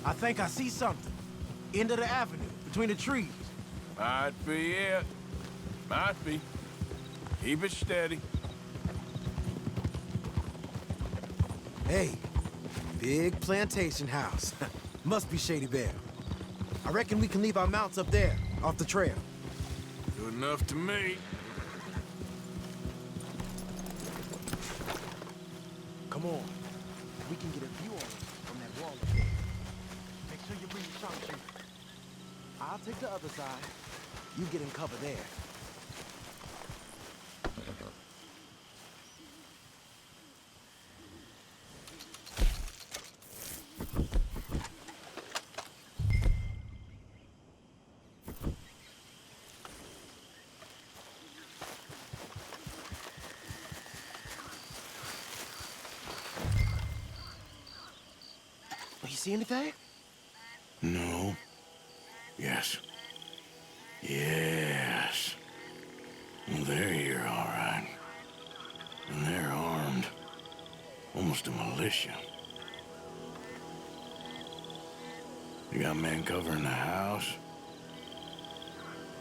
I think I see something. End of the avenue, between the trees. Might be it. Might be. Keep it steady. Hey, big plantation house. Must be Shady Bear. I reckon we can leave our mounts up there, off the trail. Good enough to me. Come on. We can get a view on it from that wall up there. Make sure you bring your sharpshooter. I'll take the other side. You get in cover there. You see anything? No. Yes. Yes. Well, they're here, all right. And they're armed. Almost a militia. You got men covering the house?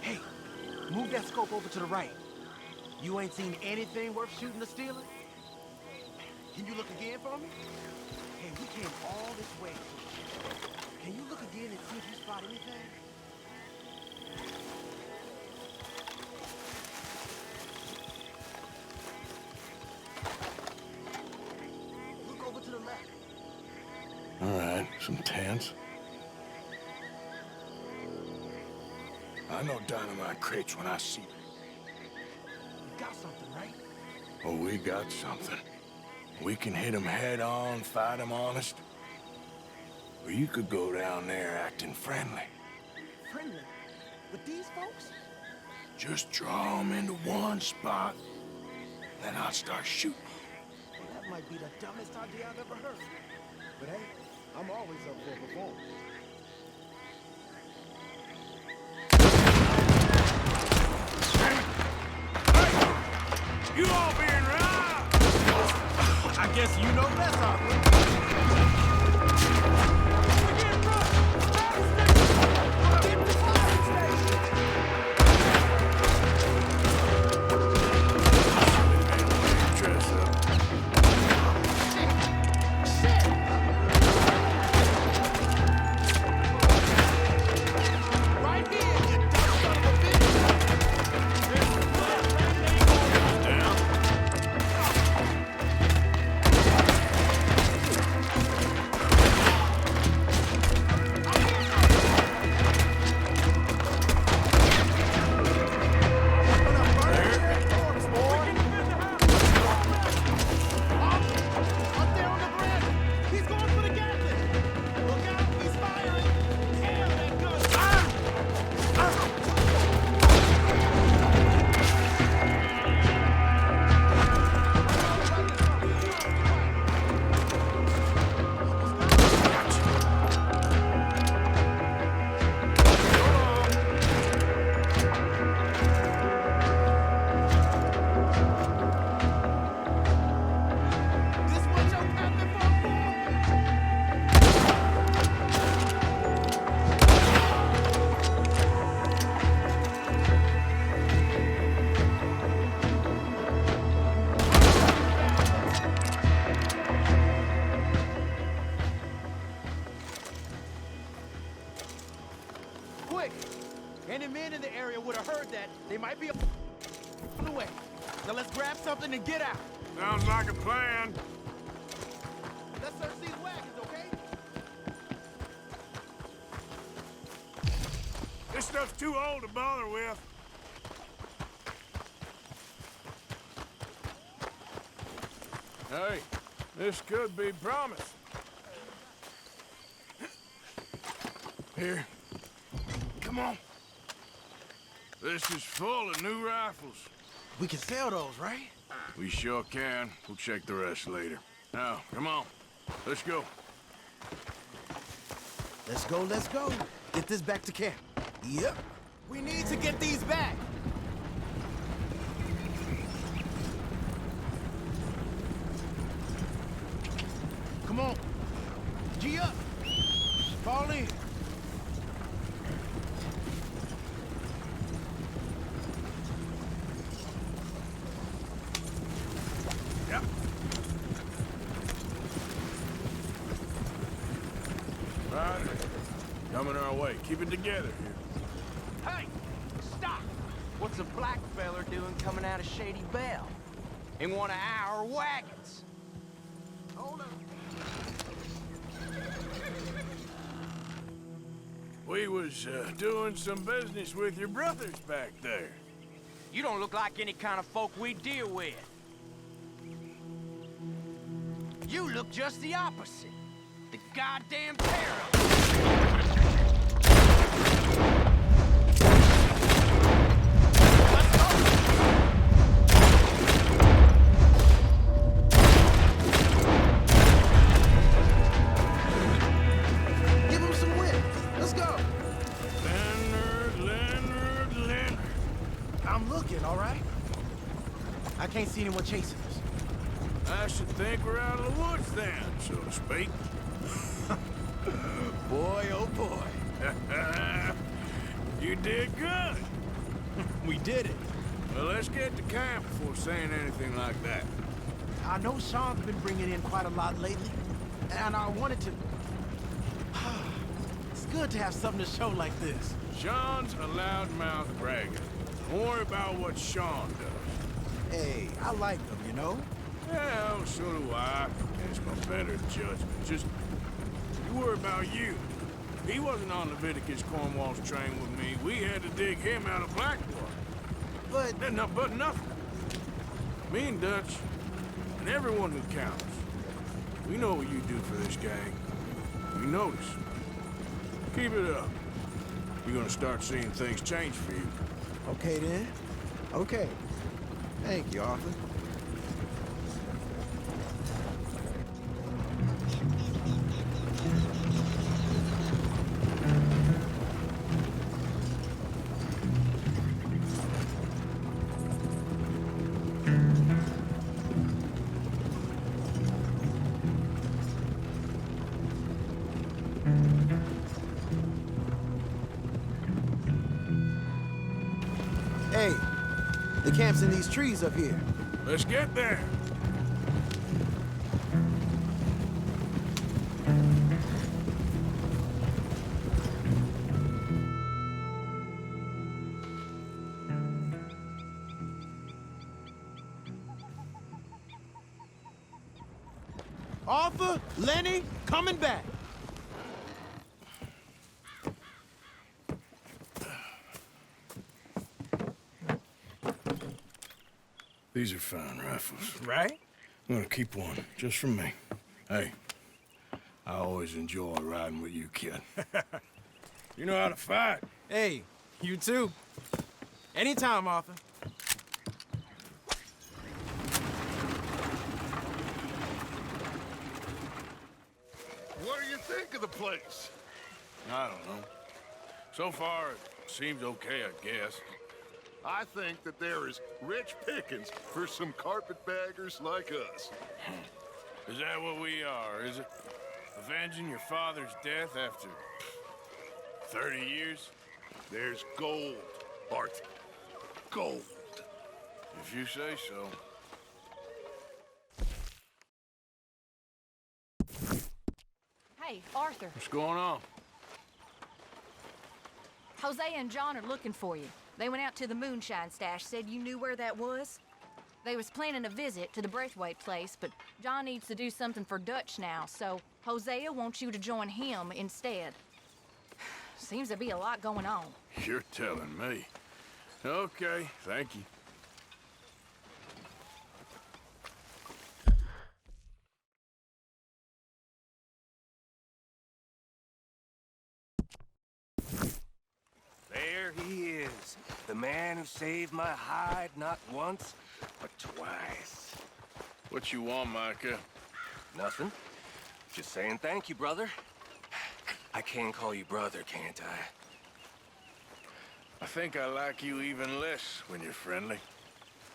Hey, move that scope over to the right. You ain't seen anything worth shooting or stealing? Can you look again for me? Hey, we came all this way. Can you look again and see if you spot anything? Look over to the left. All right, some tents. I know dynamite crates when I see them. You got something, right? Oh, we got something. We can hit them head on, fight them honest. Or you could go down there acting friendly. Friendly? With these folks? Just draw them into one spot, then I'll start shooting. Well, that might be the dumbest idea I've ever heard. But hey, I'm always up for a performance. You all being robbed! I guess you know less awkward. Any men in the area would have heard that. They might be on the way. Now let's grab something and get out. Sounds like a plan. Let's search these wagons, okay? This stuff's too old to bother with. Hey, this could be promising. Here. Come on. This is full of new rifles. We can sell those, right? We sure can. We'll check the rest later. Now, come on. Let's go. Let's go, let's go. Get this back to camp. Yep. We need to get these back. Come on. G up. Fall in. Yep. Right. Coming our way. Keep it together here. Hey! Stop! What's a black feller doing coming out of Shady Belle? In one of our wagons? Hold on. We was doing some business with your brothers back there. You don't look like any kind of folk we deal with. You look just the opposite. The goddamn terror. Give him some whip. Let's go. Leonard. I'm looking, all right? I can't see anyone chasing us. I should think we're out of the woods then, so to speak. Boy, oh boy. You did good. We did it. Well, let's get to camp before saying anything like that. I know Sean's been bringing in quite a lot lately, and I wanted to... It's good to have something to show like this. Sean's a loudmouth bragger. Don't worry about what Sean does. Hey, I like him, you know? Well, so do I. It's my better judgment. Just, you worry about you. He wasn't on Leviticus Cornwall's train with me. We had to dig him out of Blackwater. But nothing. Me and Dutch, and everyone who counts, we know what you do for this gang. We notice. Keep it up. You're gonna start seeing things change for you. Okay, then. Okay. Thank you, Arthur. Hey, the camp's in these trees up here. Let's get there. Arthur, Lenny, coming back. These are fine rifles. Right? I'm gonna keep one, just for me. Hey, I always enjoy riding with you, kid. You know how to fight. Hey, you too. Anytime, Arthur. What do you think of the place? I don't know. So far, it seems okay, I guess. I think that there is rich pickings for some carpetbaggers like us. Is that what we are, is it? Avenging your father's death after 30 years? There's gold, Bart. Gold. If you say so. Hey, Arthur. What's going on? Jose and John are looking for you. They went out to the moonshine stash, said you knew where that was. They was planning a visit to the Braithwaite place, but John needs to do something for Dutch now, so Hosea wants you to join him instead. Seems to be a lot going on. You're telling me. Okay, thank you. There he is, the man who saved my hide not once, but twice. What you want, Micah? Nothing. Just saying thank you, brother. I can call you brother, can't I? I think I like you even less when you're friendly.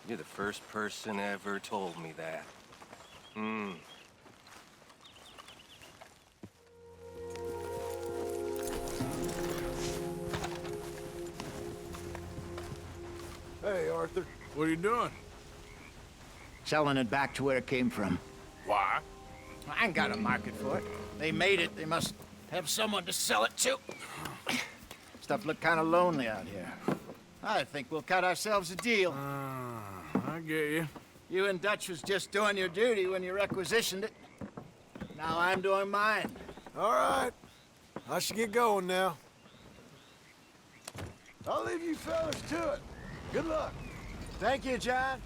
You're the first person ever told me that. Hey, Arthur. What are you doing? Selling it back to where it came from. Why? I ain't got a market for it. They made it. They must have someone to sell it to. Stuff look kind of lonely out here. I think we'll cut ourselves a deal. I get you. You and Dutch was just doing your duty when you requisitioned it. Now I'm doing mine. All right. I should get going now. I'll leave you fellas to it. Good luck. Thank you, John.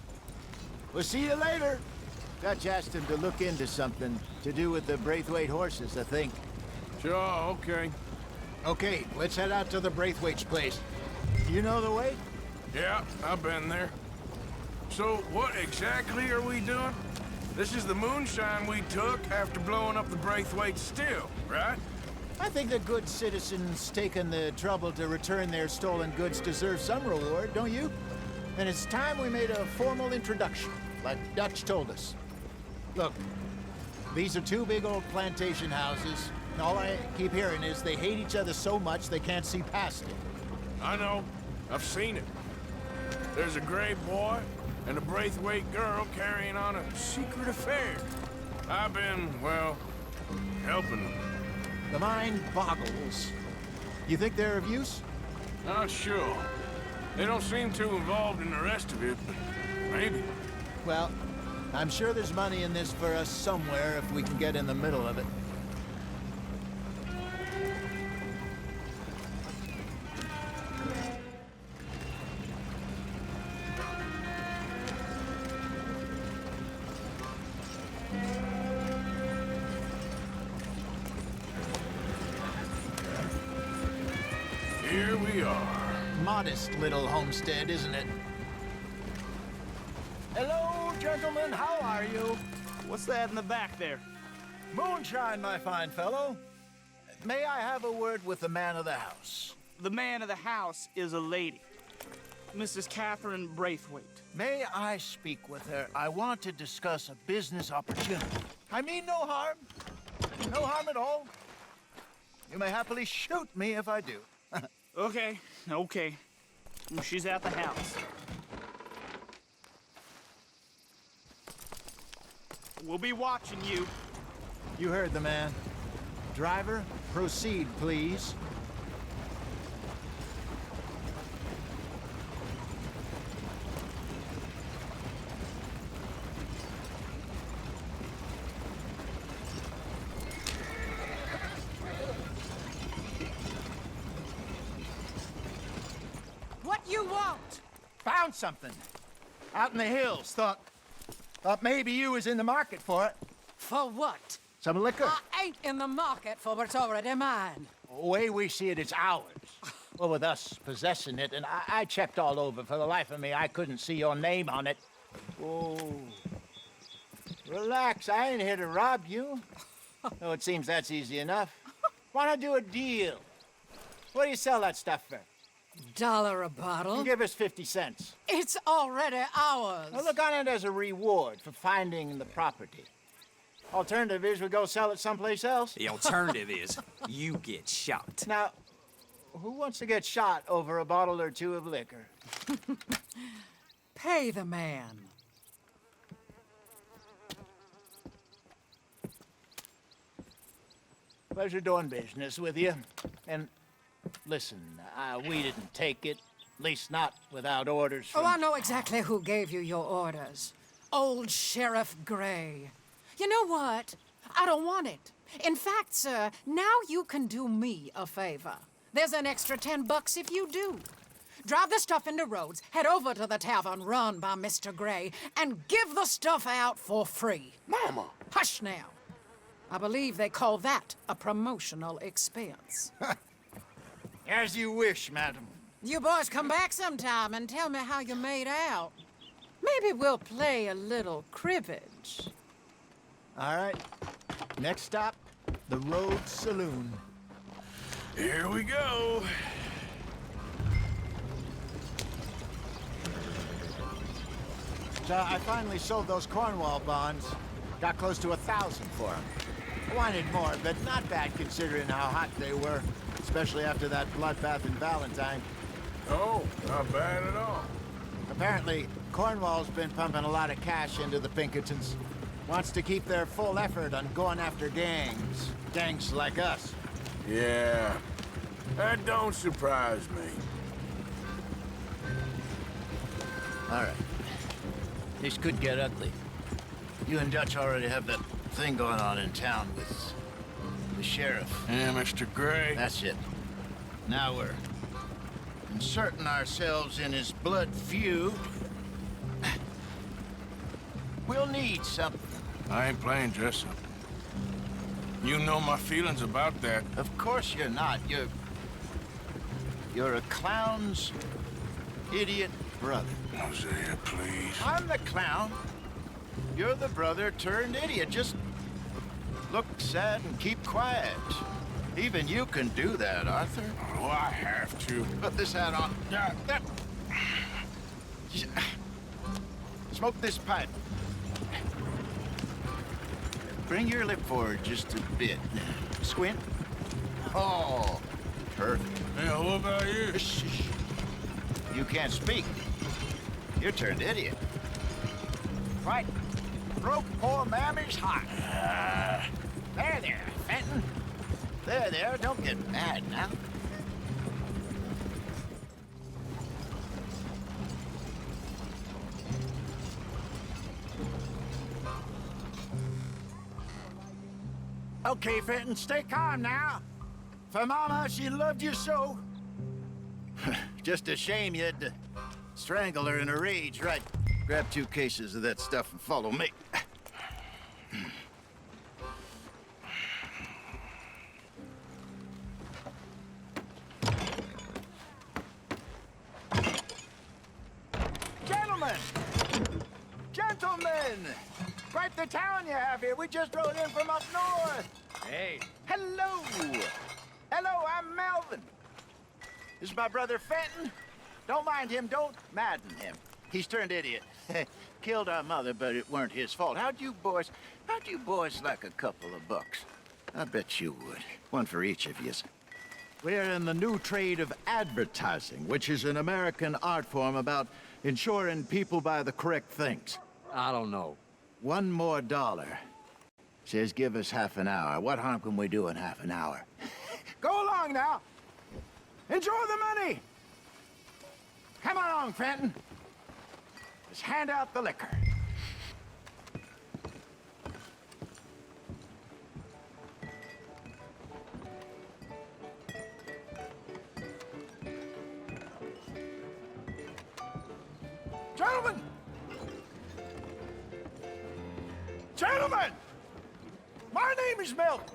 We'll see you later. Dutch asked him to look into something to do with the Braithwaite horses, I think. Sure, okay. Okay, let's head out to the Braithwaite's place. You know the way? Yeah, I've been there. So, what exactly are we doing? This is the moonshine we took after blowing up the Braithwaite still, right? I think the good citizens taking the trouble to return their stolen goods deserve some reward, don't you? And it's time we made a formal introduction, like Dutch told us. Look, these are two big old plantation houses. All I keep hearing is they hate each other so much they can't see past it. I know. I've seen it. There's a gray boy, and a Braithwaite girl carrying on a secret affair. I've been, well, helping them. The mind boggles. You think they're of use? Not sure. They don't seem too involved in the rest of it, but maybe. Well, I'm sure there's money in this for us somewhere if we can get in the middle of it. Here we are. Modest little homestead, isn't it? Hello, gentlemen. How are you? What's that in the back there? Moonshine, my fine fellow. May I have a word with the man of the house? The man of the house is a lady. Mrs. Catherine Braithwaite. May I speak with her? I want to discuss a business opportunity. I mean no harm. No harm at all. You may happily shoot me if I do. Okay. She's at the house. We'll be watching you. You heard the man. Driver, proceed, please. What you want? Found something. Out in the hills. Thought maybe you was in the market for it. For what? Some liquor. I ain't in the market for what's already mine. The way we see it, it's ours. Well, with us possessing it, and I checked all over. For the life of me, I couldn't see your name on it. Oh. Relax, I ain't here to rob you. Oh, it seems that's easy enough. Wanna do a deal? What do you sell that stuff for? $1 a bottle? Give us 50 cents. It's already ours. Well, look on it as a reward for finding the property. Alternative is we go sell it someplace else. The alternative is you get shot. Now, who wants to get shot over a bottle or two of liquor? Pay the man. Pleasure doing business with you. And listen, we didn't take it. At least not without orders from... Oh, I know exactly who gave you your orders. Old Sheriff Gray. You know what? I don't want it. In fact, sir, now you can do me a favor. There's an extra $10 if you do. Drive the stuff into Rhodes, head over to the tavern run by Mr. Gray, and give the stuff out for free. Mama! Hush now. I believe they call that a promotional expense. As you wish, madam. You boys come back sometime and tell me how you made out. Maybe we'll play a little cribbage. All right. Next stop, the Rhodes Saloon. Here we go. So I finally sold those Cornwall bonds. Got close to 1,000 for them. I wanted more, but not bad considering how hot they were, especially after that bloodbath in Valentine. Oh, not bad at all. Apparently, Cornwall's been pumping a lot of cash into the Pinkertons. Wants to keep their full effort on going after gangs. Gangs like us. Yeah, that don't surprise me. All right. This could get ugly. You and Dutch already have that thing going on in town with the sheriff. Yeah, Mr. Gray. That's it. Now we're inserting ourselves in his blood feud. We'll need something. I ain't playing dress-up. You know my feelings about that. Of course you're not. You're a clown's idiot brother. Hosea, please. I'm the clown. You're the brother turned idiot. Just look sad and keep quiet. Even you can do that, Arthur. Oh, I have to. Put this hat on. Smoke this pipe. Bring your lip forward just a bit. Squint. Oh, perfect. Yeah, what about you? You can't speak. You're turned idiot. Right. Broke poor Mammy's heart. There, Fenton. There, don't get mad now. Okay, Fenton, stay calm now. For Mama, she loved you so. Just a shame you had to strangle her in a rage, right? Grab 2 cases of that stuff and follow me. Gentlemen! Quite the town you have here. We just rode in from up north. Hey. Hello. Hello, I'm Melvin. This is my brother Fenton. Don't mind him. Don't madden him. He's turned idiot. Killed our mother, but it weren't his fault. How'd you boys like a couple of bucks? I bet you would. One for each of yous. We're in the new trade of advertising, which is an American art form about ensuring people buy the correct things. I don't know. $1 more. Says give us half an hour. What harm can we do in half an hour? Go along now. Enjoy the money. Come along, Fenton. Let's hand out the liquor. Gentlemen! Gentlemen! My name is Melvin.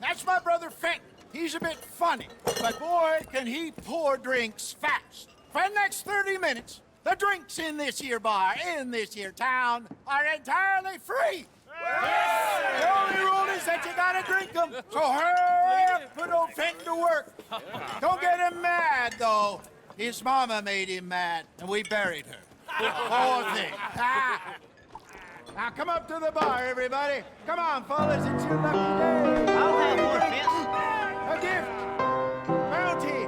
That's my brother Fenton. He's a bit funny, but boy, can he pour drinks fast. For the next 30 minutes, the drinks in this here bar, in this here town, are entirely free. Yes! The only rule is that you gotta drink them. So hurry up, put old Fenton to work. Don't get him mad, though. His mama made him mad, and we buried her. Poor thing. Now come up to the bar, everybody. Come on, fellas, it's your lucky day. I'll have one, Vince. A gift. Bounty.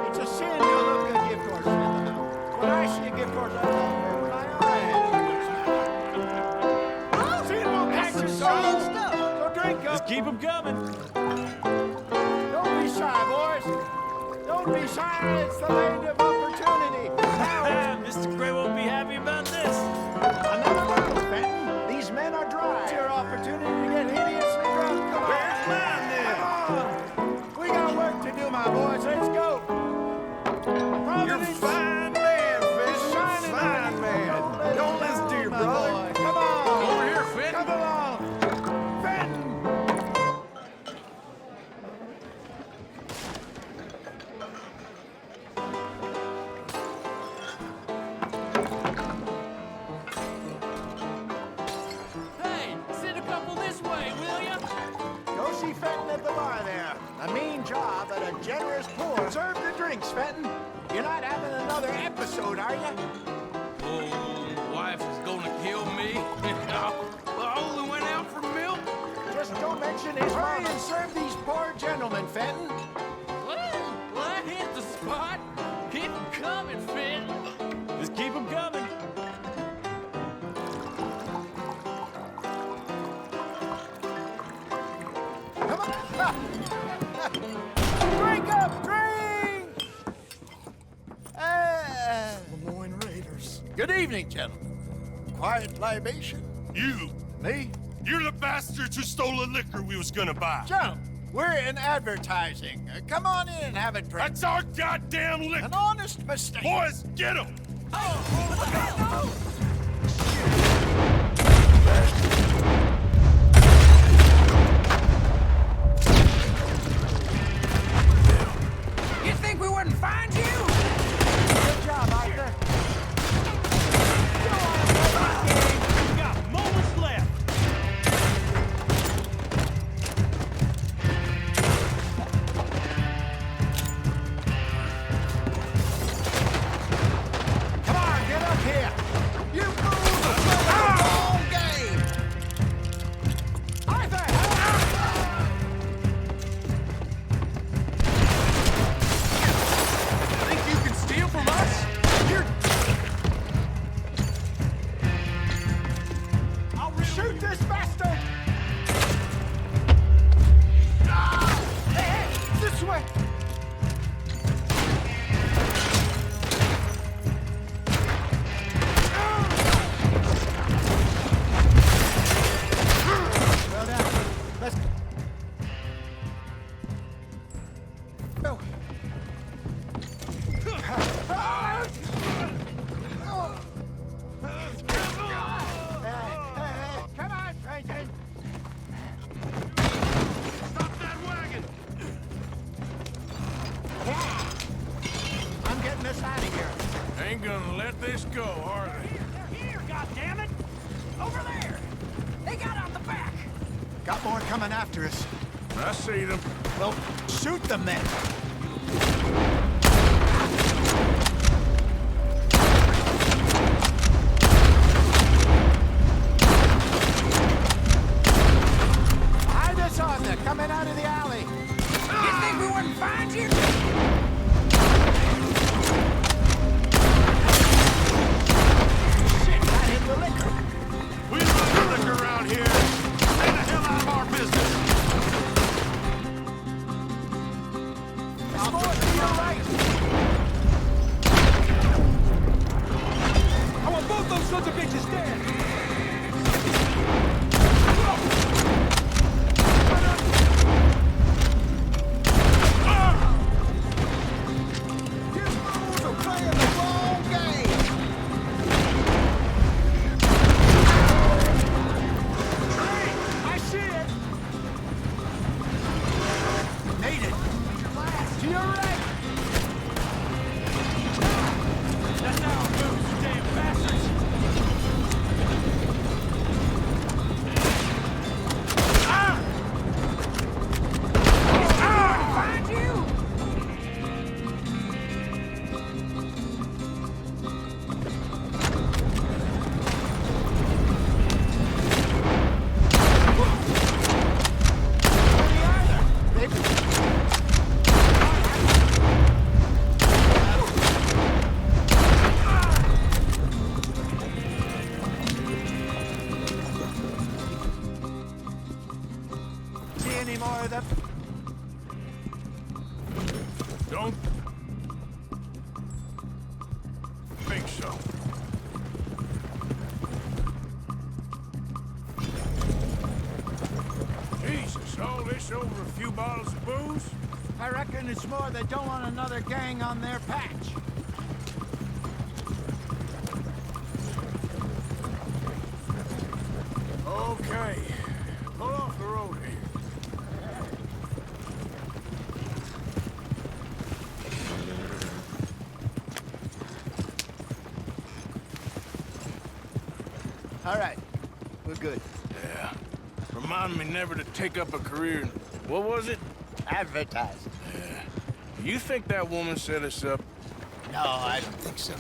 It's a sin to look a gift horse in the mouth. When I see a gift horse, I love her. When I sin will catch us all. So drink up. Just keep them coming. Don't be shy, boys. Don't be shy. It's the land of opportunity. Now, Mr. Gray won't be happy about this. another bottle, Fenton. These men are dry. It's your opportunity to get hideously drunk. Come on. Where's mine then? Come on. We got work to do, my boys. Let's go. You're a fine man, Fenton. Fine man. Don't listen to your brother. Come on. Over here, Fenton. Come along. Fenton. Hey, send a couple this way, will ya? Go see Fenton at the bar there. A mean job at a generous pour. Serve the drinks, Fenton. You're not having another episode, are you? Oh, wife is gonna kill me. I only went out for milk. Just don't mention his Hurry and serve these poor gentlemen, Fenton. Well, that hit the spot. Keep them coming, Finn. Just keep them coming. Come on. Drink up, drink! Lemoyne Raiders. Good evening, gentlemen. Quiet libation? You. Me? You're the bastards who stole the liquor we was gonna buy. Gentlemen, we're in advertising. Come on in and have a drink. That's our goddamn liquor. An honest mistake. Boys, get him! You think we wouldn't find you? Good job, Arthur. We've got moments left. Come on, get up here. You move. Wrong game. this go, Harley? They're here, goddammit! Over there! They got out the back! Got more coming after us. I see them. Well, shoot them then. Hide us on there, coming out of the alley. You think we wouldn't find you? Shit, got him the liquor. We run the liquor around here. Stay the hell out of our business. More to your right. I want both those sons of bitches dead! Don't think so. Jesus, all this over a few bottles of booze? I reckon it's more they don't want another gang on their patch. Okay, pull off the road here. All right, we're good. Yeah. Remind me never to take up a career in, what was it? Advertising. Yeah. You think that woman set us up? No, I don't think so.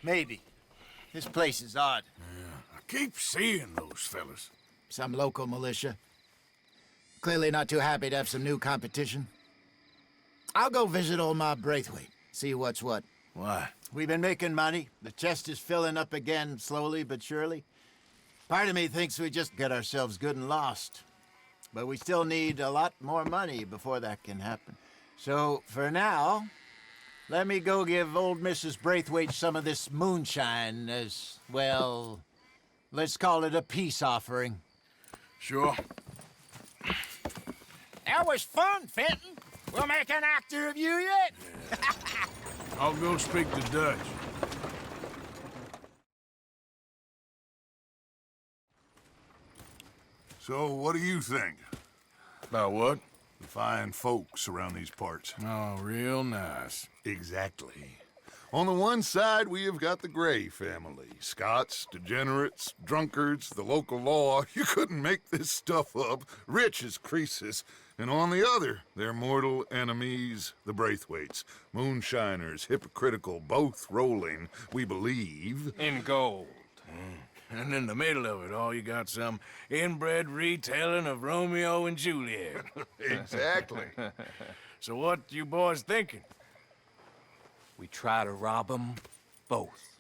Maybe. This place is odd. Yeah. I keep seeing those fellas. Some local militia. Clearly not too happy to have some new competition. I'll go visit old Ma Braithwaite, see what's what. Why? We've been making money. The chest is filling up again, slowly but surely. Part of me thinks we just get ourselves good and lost. But we still need a lot more money before that can happen. So, for now, let me go give old Mrs. Braithwaite some of this moonshine as, well, let's call it a peace offering. Sure. That was fun, Fenton. We'll make an actor of you yet. Yeah. I'll go speak to Dutch. So, what do you think? About what? The fine folks around these parts. Oh, real nice. Exactly. On the one side, we have got the Gray family. Scots, degenerates, drunkards, the local law. You couldn't make this stuff up. Rich as Croesus. And on the other, their mortal enemies, the Braithwaites. Moonshiners, hypocritical, both rolling, we believe, in gold. And in the middle of it all, you got some inbred retelling of Romeo and Juliet. Exactly. So what you boys thinking? We try to rob them both.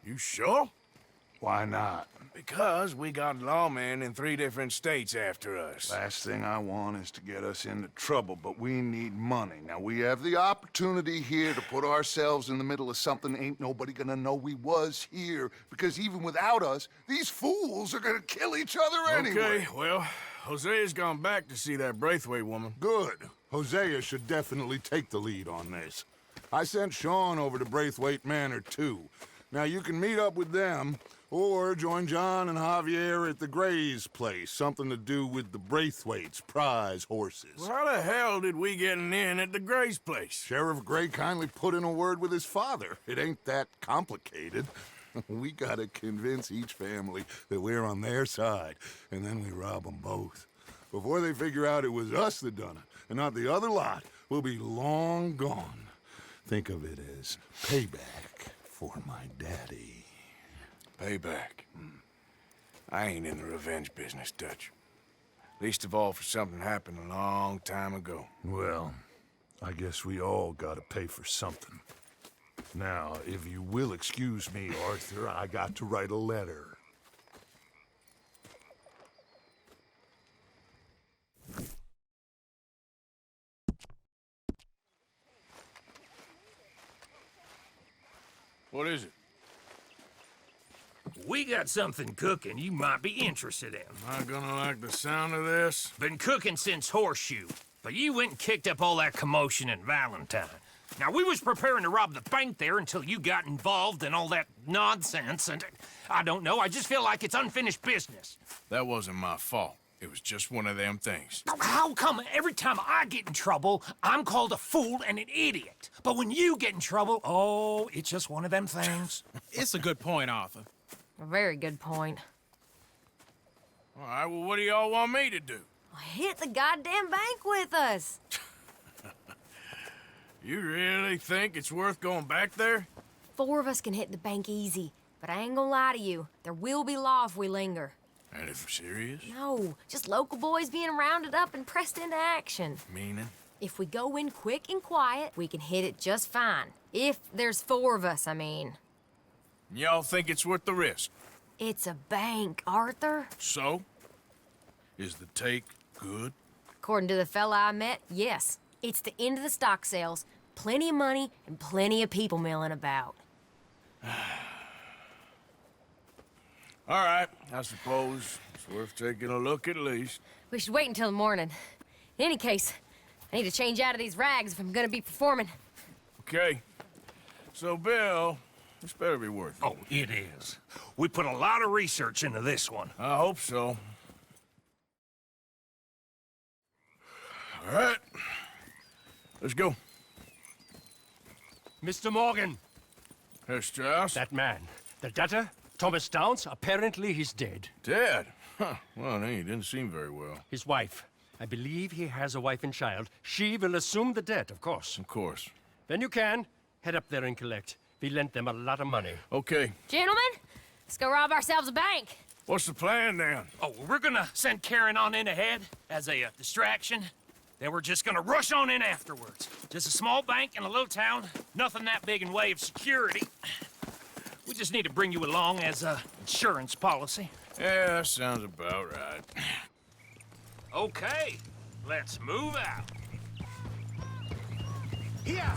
You sure? Why not? Because we got lawmen in 3 different states after us. Last thing I want is to get us into trouble, but we need money. Now, we have the opportunity here to put ourselves in the middle of something ain't nobody gonna know we was here, because even without us, these fools are gonna kill each other anyway. Okay, well, Hosea's gone back to see that Braithwaite woman. Good. Hosea should definitely take the lead on this. I sent Sean over to Braithwaite Manor, too. Now, you can meet up with them, Or join John and Javier at the Gray's place. Something to do with the Braithwaite's prize horses. Well, how the hell did we get an inn at the Gray's place? Sheriff Gray kindly put in a word with his father. It ain't that complicated. We gotta convince each family that we're on their side, and then we rob them both. Before they figure out it was us that done it, and not the other lot, we'll be long gone. Think of it as payback for my daddy. Payback. I ain't in the revenge business, Dutch. Least of all for something happened a long time ago. Well, I guess we all gotta pay for something. Now, if you will excuse me, Arthur, I got to write a letter. What is it? We got something cooking you might be interested in. Am I gonna like the sound of this? Been cooking since Horseshoe, but you went and kicked up all that commotion in Valentine. Now, we was preparing to rob the bank there until you got involved in all that nonsense, and I don't know, I just feel like it's unfinished business. That wasn't my fault. It was just one of them things. How come every time I get in trouble, I'm called a fool and an idiot? But when you get in trouble, oh, it's just one of them things. It's a good point, Arthur. A very good point. All right, well, what do y'all want me to do? Hit the goddamn bank with us. You really think it's worth going back there? 4 of us can hit the bank easy, but I ain't gonna lie to you. There will be law if we linger. And if we're serious? No, just local boys being rounded up and pressed into action. Meaning? If we go in quick and quiet, we can hit it just fine. If there's 4 of us, I mean. Y'all think it's worth the risk? It's a bank, Arthur. So? Is the take good? According to the fella I met, yes. It's the end of the stock sales. Plenty of money and plenty of people milling about. All right, I suppose it's worth taking a look at least. We should wait until the morning. In any case, I need to change out of these rags if I'm gonna be performing. Okay. So, Bill, this better be worth it. Oh, it is. We put a lot of research into this one. I hope so. All right. Let's go. Mr. Morgan. Herr Strauss? That man. The debtor, Thomas Downs, apparently he's dead. Dead? Huh. Well, he didn't seem very well. His wife. I believe he has a wife and child. She will assume the debt, of course. Of course. When you can, head up there and collect. We lent them a lot of money. Okay. Gentlemen, let's go rob ourselves a bank. What's the plan, then? Oh, we're gonna send Karen on in ahead as a distraction. Then we're just gonna rush on in afterwards. Just a small bank in a little town. Nothing that big in way of security. We just need to bring you along as a insurance policy. Yeah, that sounds about right. Okay, let's move out. Here!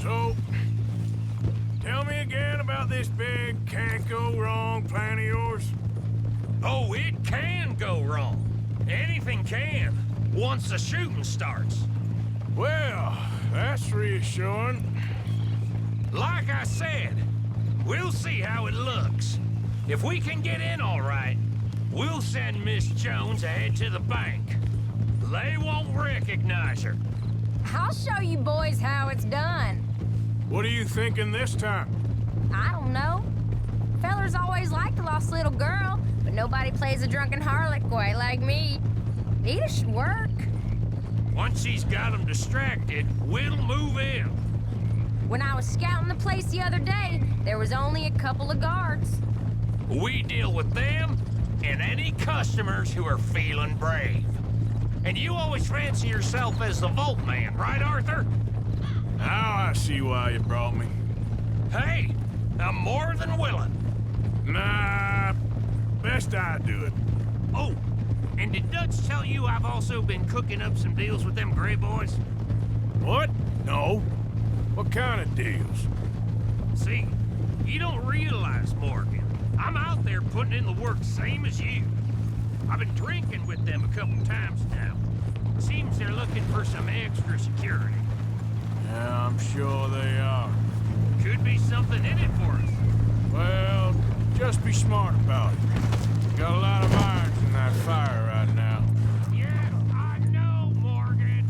So, tell me again about this big can't-go-wrong plan of yours. Oh, it can go wrong. Anything can, once the shooting starts. Well, that's reassuring. Like I said, we'll see how it looks. If we can get in all right, we'll send Miss Jones ahead to the bank. They won't recognize her. I'll show you boys how it's done. What are you thinking this time? I don't know. Fellers always liked a lost little girl, but nobody plays a drunken harlot quite like me. It should work. Once he's got them distracted, we'll move in. When I was scouting the place the other day, there was only a couple of guards. We deal with them and any customers who are feeling brave. And you always fancy yourself as the Vault Man, right, Arthur? Now I see why you brought me. Hey, I'm more than willing. Nah, best I do it. Oh, and did Dutch tell you I've also been cooking up some deals with them Gray boys? What? No. What kind of deals? See, you don't realize, Morgan. I'm out there putting in the work same as you. I've been drinking with them a couple times now. Seems they're looking for some extra security. Yeah, I'm sure they are. Could be something in it for us. Well, just be smart about it. Got a lot of irons in that fire right now. Yeah, I know, Morgan.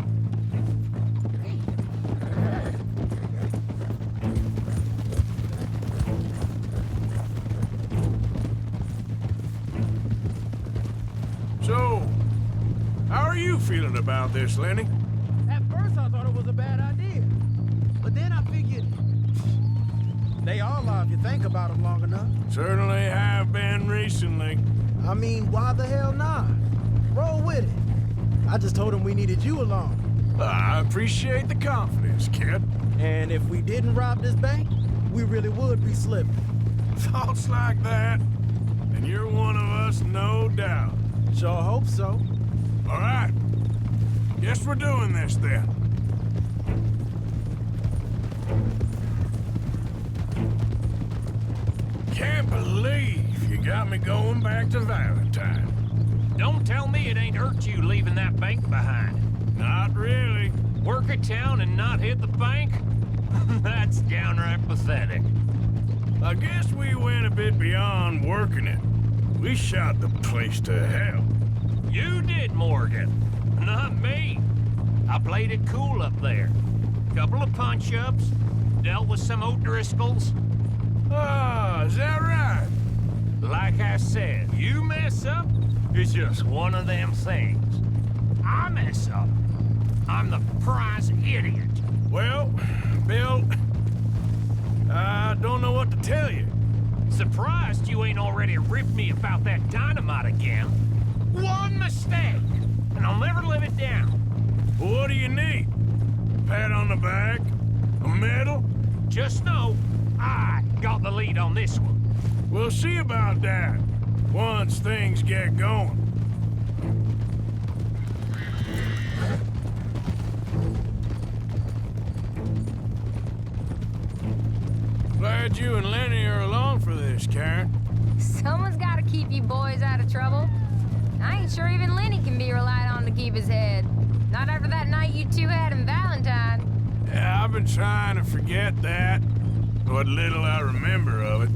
So, how are you feeling about this, Lenny? At first, I thought it was a bad idea. But then I figured... They all are if you think about them long enough. Certainly have been recently. I mean, why the hell not? Roll with it. I just told him we needed you along. I appreciate the confidence, kid. And if we didn't rob this bank, we really would be slipping. Thoughts like that? And you're one of us, no doubt. Sure hope so. All right. Guess we're doing this then. Can't believe you got me going back to Valentine. Don't tell me it ain't hurt you leaving that bank behind. Not really. Work a town and not hit the bank? That's downright pathetic. I guess we went a bit beyond working it. We shot the place to hell. You did, Morgan. Not me. I played it cool up there. Couple of punch-ups, dealt with some O'Driscolls. Ah, is that right? Like I said, you mess up, it's just one of them things. I mess up, I'm the prize idiot. Well, Bill, I don't know what to tell you. Surprised you ain't already ripped me about that dynamite again. One mistake, and I'll never live it down. What do you need? A pat on the back? A medal? Just know, I got the lead on this one. We'll see about that, once things get going. Glad you and Lenny are along for this, Karen. Someone's got to keep you boys out of trouble. I ain't sure even Lenny can be relied on to keep his head. Not after that night you two had in Valentine. Yeah, I've been trying to forget that. What little I remember of it.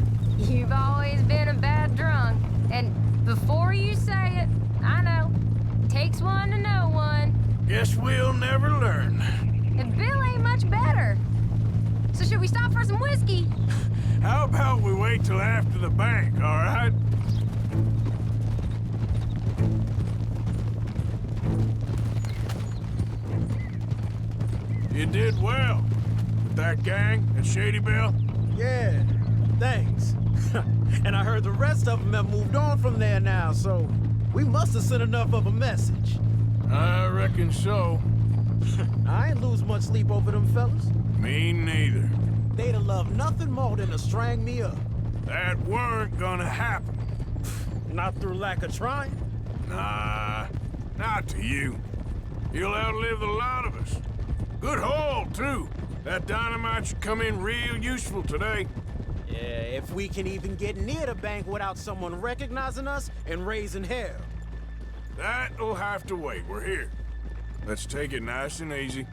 You've always been a bad drunk. And before you say it, I know. Takes one to know one. Guess we'll never learn. And Bill ain't much better. So should we stop for some whiskey? How about we wait till after the bank, all right? You did well. With that gang at Shady Belle? Yeah, thanks. And I heard the rest of them have moved on from there now, so we must have sent enough of a message. I reckon so. I ain't lose much sleep over them fellas. Me neither. They'd have loved nothing more than to strang me up. That weren't gonna happen. Not through lack of trying. Nah, not to you. You'll outlive the lot of us. Good haul, too. That dynamite should come in real useful today. Yeah, if we can even get near the bank without someone recognizing us and raising hell. That'll have to wait. We're here. Let's take it nice and easy.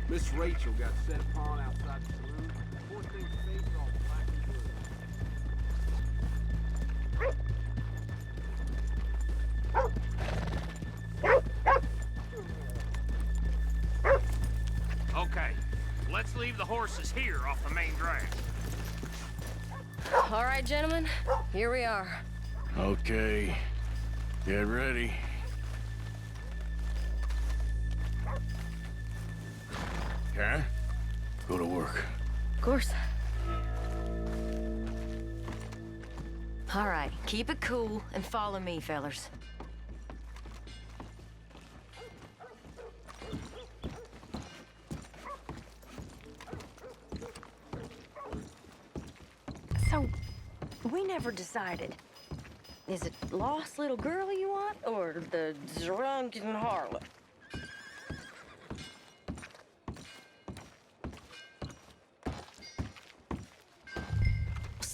Miss Rachel got set upon outside the saloon. Poor thing's face all black and blue. Okay, let's leave the horses here off the main drag. All right, gentlemen, here we are. Okay, get ready. Karen, go to work. Of course. All right, keep it cool and follow me, fellers. So, we never decided. Is it lost little girl you want, or the drunken harlot?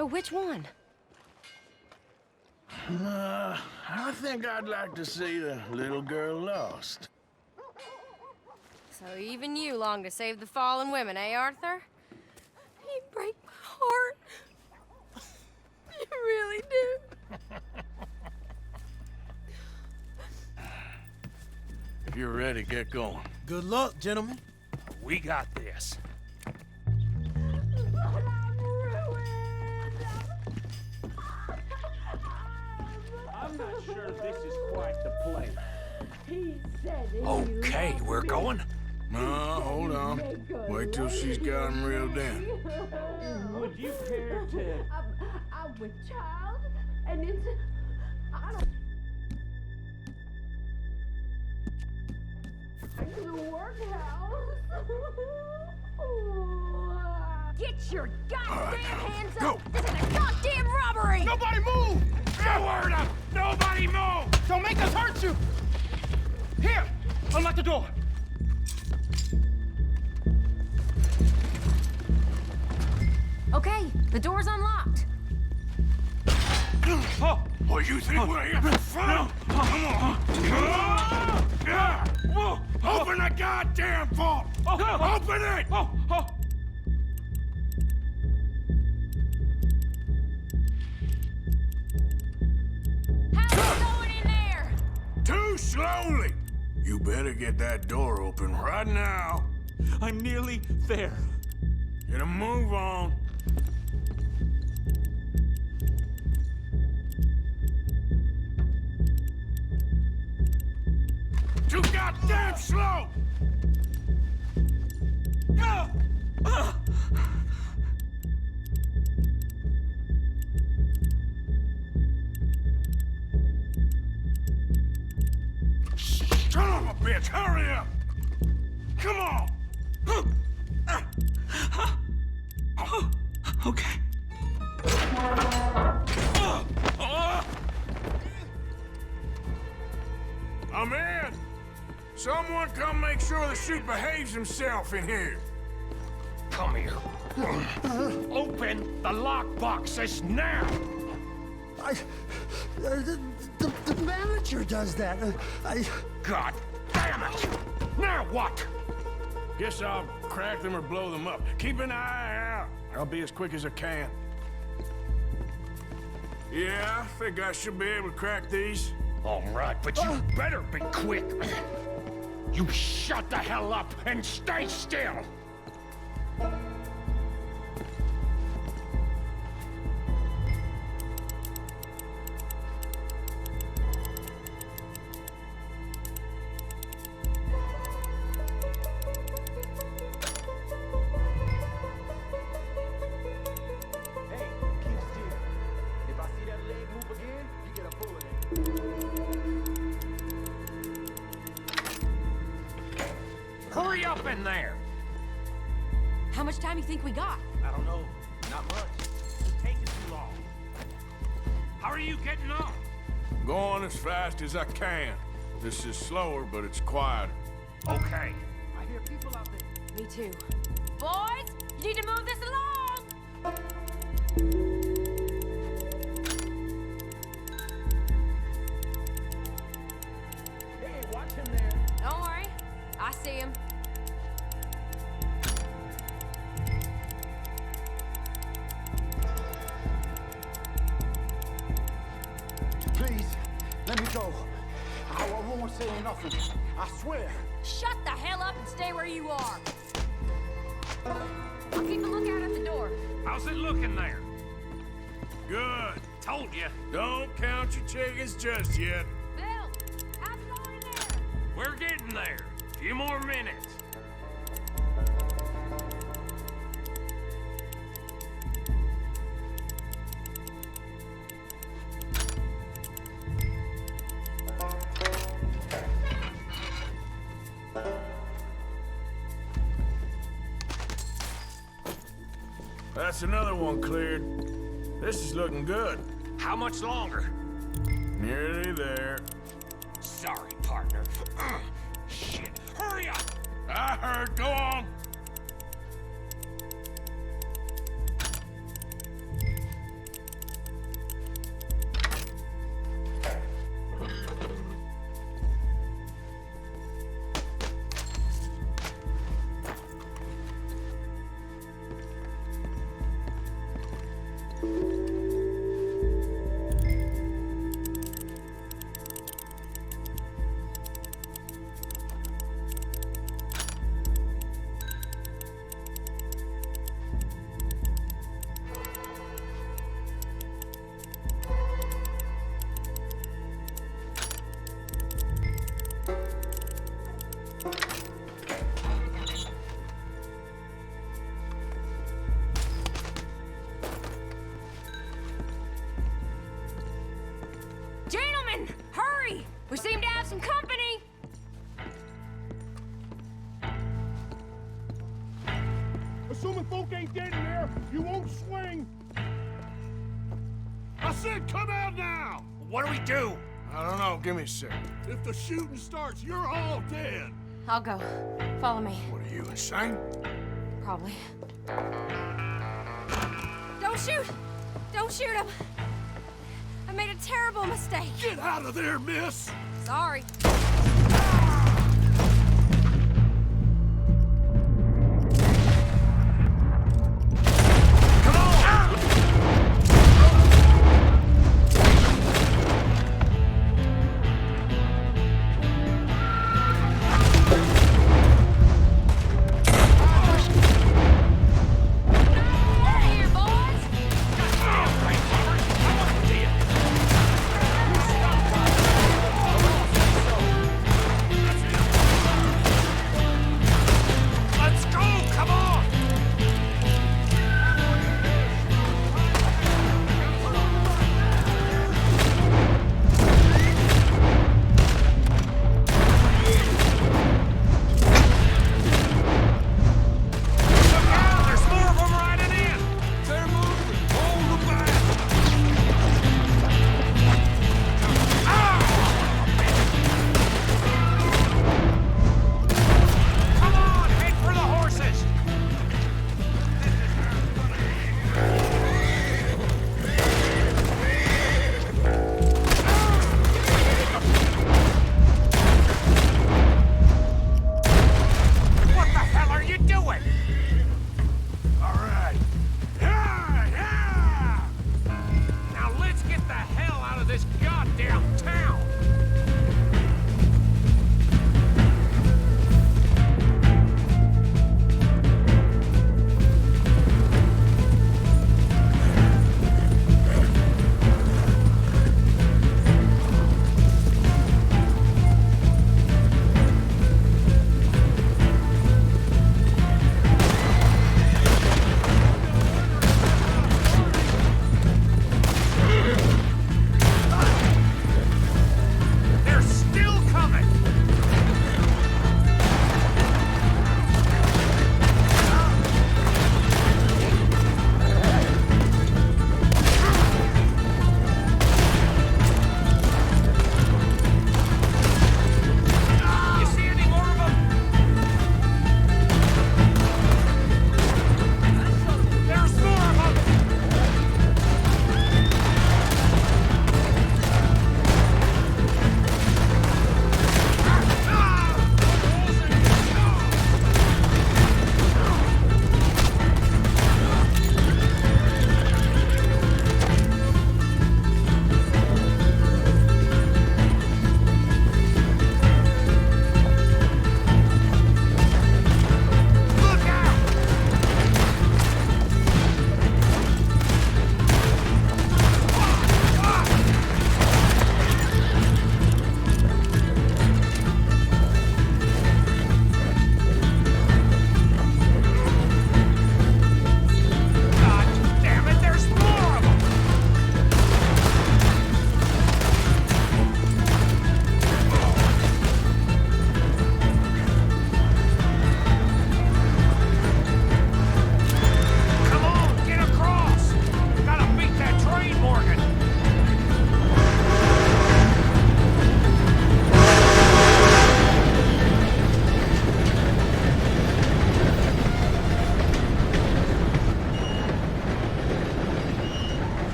So which one? I think I'd like to see the little girl lost. So even you long to save the fallen women, eh, Arthur? You break my heart. You really do. If you're ready, get going. Good luck, gentlemen. We got this. I'm not sure this is quite the place. He said Okay, we're going. No, hold on. Wait till she's got him reeled in. Would you care to... I'm with child, and it's... I don't... To the workhouse. Get your goddamn hands go. up! This is a goddamn robbery! Nobody move! No word up! Nobody move! Don't make us hurt you! Here! Unlock the door! Okay, the door's unlocked. Oh, you think we're here for fun? Come on. Open the goddamn vault! Open it! How's it going in there? Too slowly! You better get that door open right now. I'm nearly there. Get a move on. Too goddamn slow! Son of a bitch, hurry up! Come on! Okay. I'm in! Someone come make sure the chute behaves himself in here. Come here. Open the lockboxes now! The manager does that. God damn it! Now what? Guess I'll crack them or blow them up. Keep an eye out. I'll be as quick as I can. Yeah, I think I should be able to crack these. All right, but you better be quick. You shut the hell up and stay still! Hurry up in there! How much time you think we got? I don't know. Not much. It's taking too long. How are you getting on? Going as fast as I can. This is slower, but it's quieter. Okay. I hear people out there. Me too. Boys, you need to move this along! Hey, watch him there. Don't worry. I see him. Please, let me go. I won't say nothing. I swear. Shut the hell up and stay where you are. I'll keep a lookout at the door. How's it looking there? Good. Told you. Don't count your chickens just yet. Bill, how's it going in there? We're getting there. Few more minutes. That's another one cleared. This is looking good. How much longer? Nearly there. Sorry, partner. Shit. Hurry up! I heard. Go on. Gentlemen, hurry! We seem to have some company! Assuming folk ain't dead in there, you won't swing. I said come out now! What do we do? I don't know. Give me a second. If the shooting starts, you're all dead. I'll go. Follow me. What are you, insane? Probably. Don't shoot! Don't shoot him! I made a terrible mistake. Get out of there, miss! Sorry.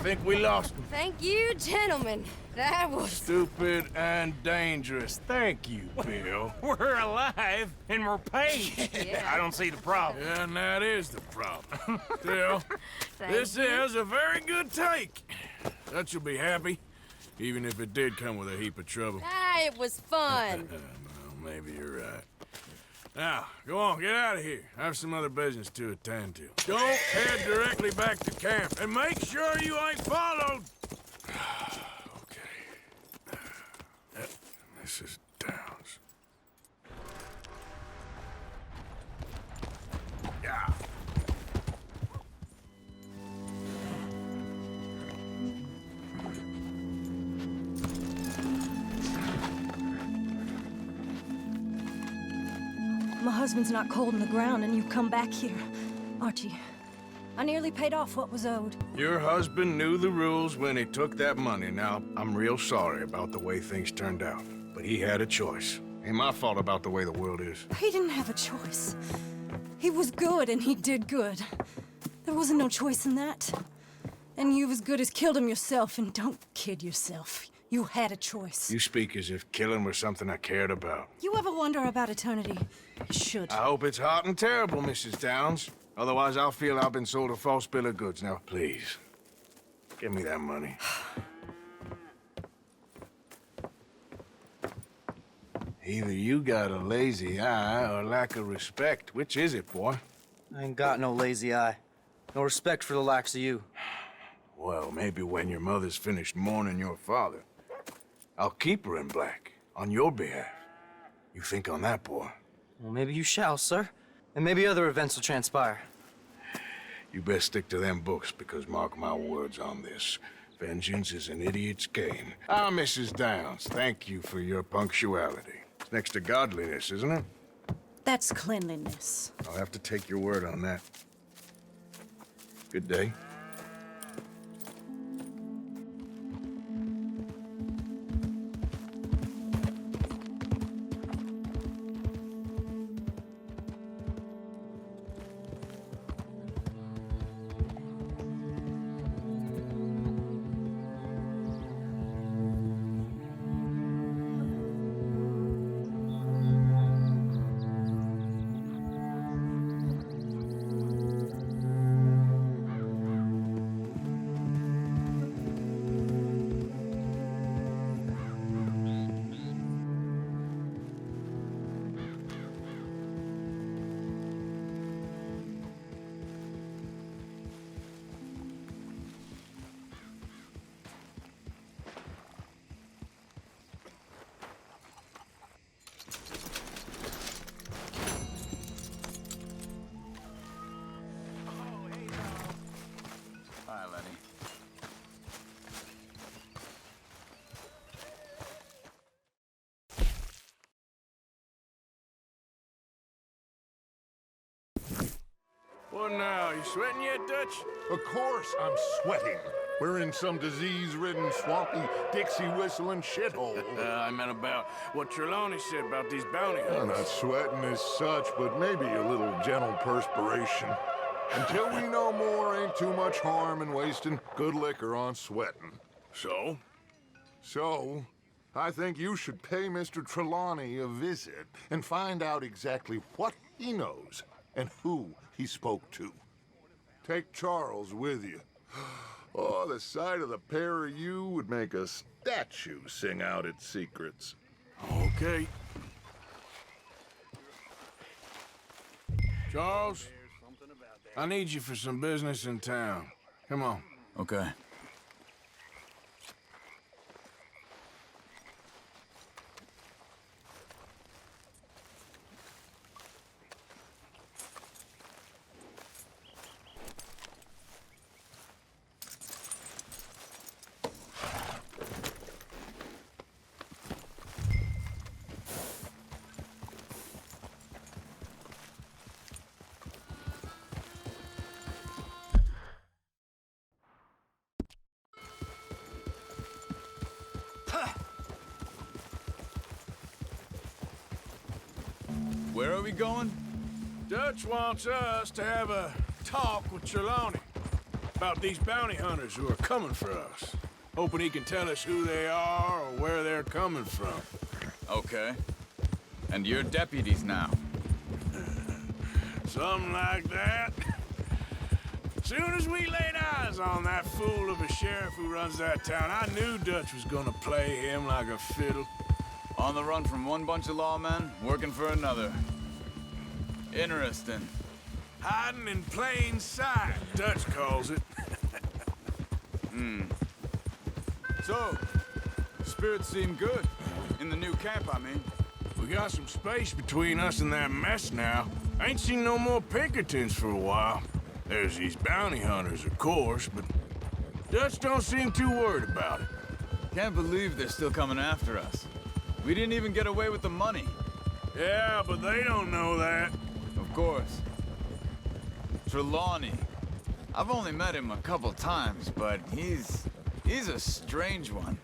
think we lost him. Thank you, gentlemen. That was... Stupid and dangerous. Thank you, Bill. We're alive, and we're paid. Yeah. I don't see the problem. Yeah, and that is the problem. Still, this is a very good take. That you'll be happy, even if it did come with a heap of trouble. Ah, it was fun. Well, maybe you're right. Now, go on, get out of here. I have some other business to attend to. Don't head directly back to camp, and make sure you ain't followed. Okay. This is Downs. Yeah. husband's not cold in the ground and you come back here. Archie, I nearly paid off what was owed. Your husband knew the rules when he took that money. Now, I'm real sorry about the way things turned out. But he had a choice. Ain't my fault about the way the world is. He didn't have a choice. He was good and he did good. There wasn't no choice in that. And you've as good as killed him yourself, and don't kid yourself. You had a choice. You speak as if killing was something I cared about. You ever wonder about eternity? You should. I hope it's hot and terrible, Mrs. Downs. Otherwise, I'll feel I've been sold a false bill of goods. Now, please, give me that money. Either you got a lazy eye or lack of respect. Which is it, boy? I ain't got no lazy eye. No respect for the likes of you. Well, maybe when your mother's finished mourning your father, I'll keep her in black, on your behalf. You think on that, boy? Well, maybe you shall, sir. And maybe other events will transpire. You best stick to them books, because mark my words on this. Vengeance is an idiot's game. Ah, Mrs. Downs, thank you for your punctuality. It's next to godliness, isn't it? That's cleanliness. I'll have to take your word on that. Good day. What now? You sweating yet, Dutch? Of course I'm sweating. We're in some disease-ridden, swampy, Dixie-whistling shithole. I meant about what Trelawney said about these bounty hunters. I'm not sweating as such, but maybe a little gentle perspiration. Until we know more, ain't too much harm in wasting good liquor on sweating. So? So, I think you should pay Mr. Trelawney a visit and find out exactly what he knows and who he spoke to. Take Charles with you. Oh, the sight of the pair of you would make a statue sing out its secrets. Okay. Charles, I need you for some business in town. Come on. Okay. Where are we going? Dutch wants us to have a talk with Trelawney about these bounty hunters who are coming for us. Hoping he can tell us who they are or where they're coming from. Okay. And you're deputies now? Something like that. Soon as we laid eyes on that fool of a sheriff who runs that town, I knew Dutch was gonna play him like a fiddle. On the run from one bunch of lawmen, working for another. Interesting. Hiding in plain sight, Dutch calls it. So, spirits seem good. In the new camp, I mean. We got some space between us and that mess now. I ain't seen no more Pinkertons for a while. There's these bounty hunters, of course, but Dutch don't seem too worried about it. Can't believe they're still coming after us. We didn't even get away with the money. Yeah, but they don't know that. Of course. Trelawney. I've only met him a couple times, but he's a strange one.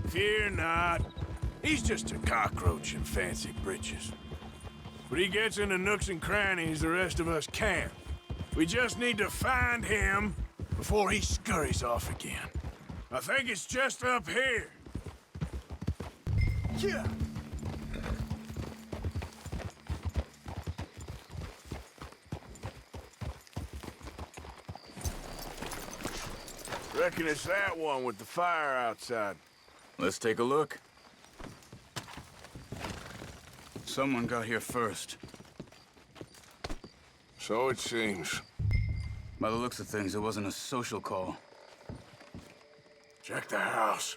Fear not. He's just a cockroach in fancy breeches. But he gets into nooks and crannies the rest of us can't. We just need to find him before he scurries off again. I think it's just up here. Yeah. Reckon it's that one with the fire outside. Let's take a look. Someone got here first. So it seems. By the looks of things, it wasn't a social call. Check the house.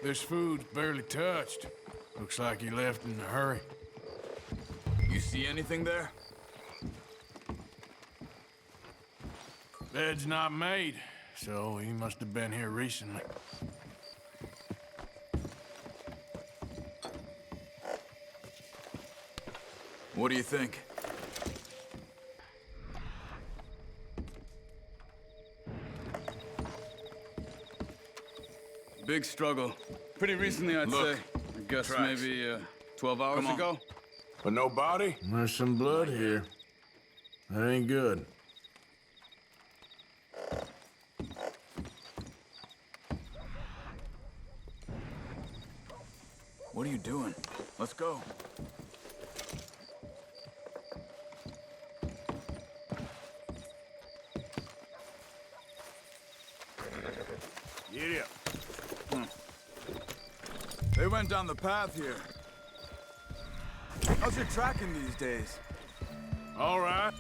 This food's barely touched. Looks like he left in a hurry. You see anything there? Bed's not made, so he must have been here recently. What do you think? Big struggle. Pretty recently, I'd say. I guess tracks. maybe 12 hours ago. But no body? There's some blood here. That ain't good. What are you doing? Let's go. Yeah. They went down the path here. How's your tracking these days? All right.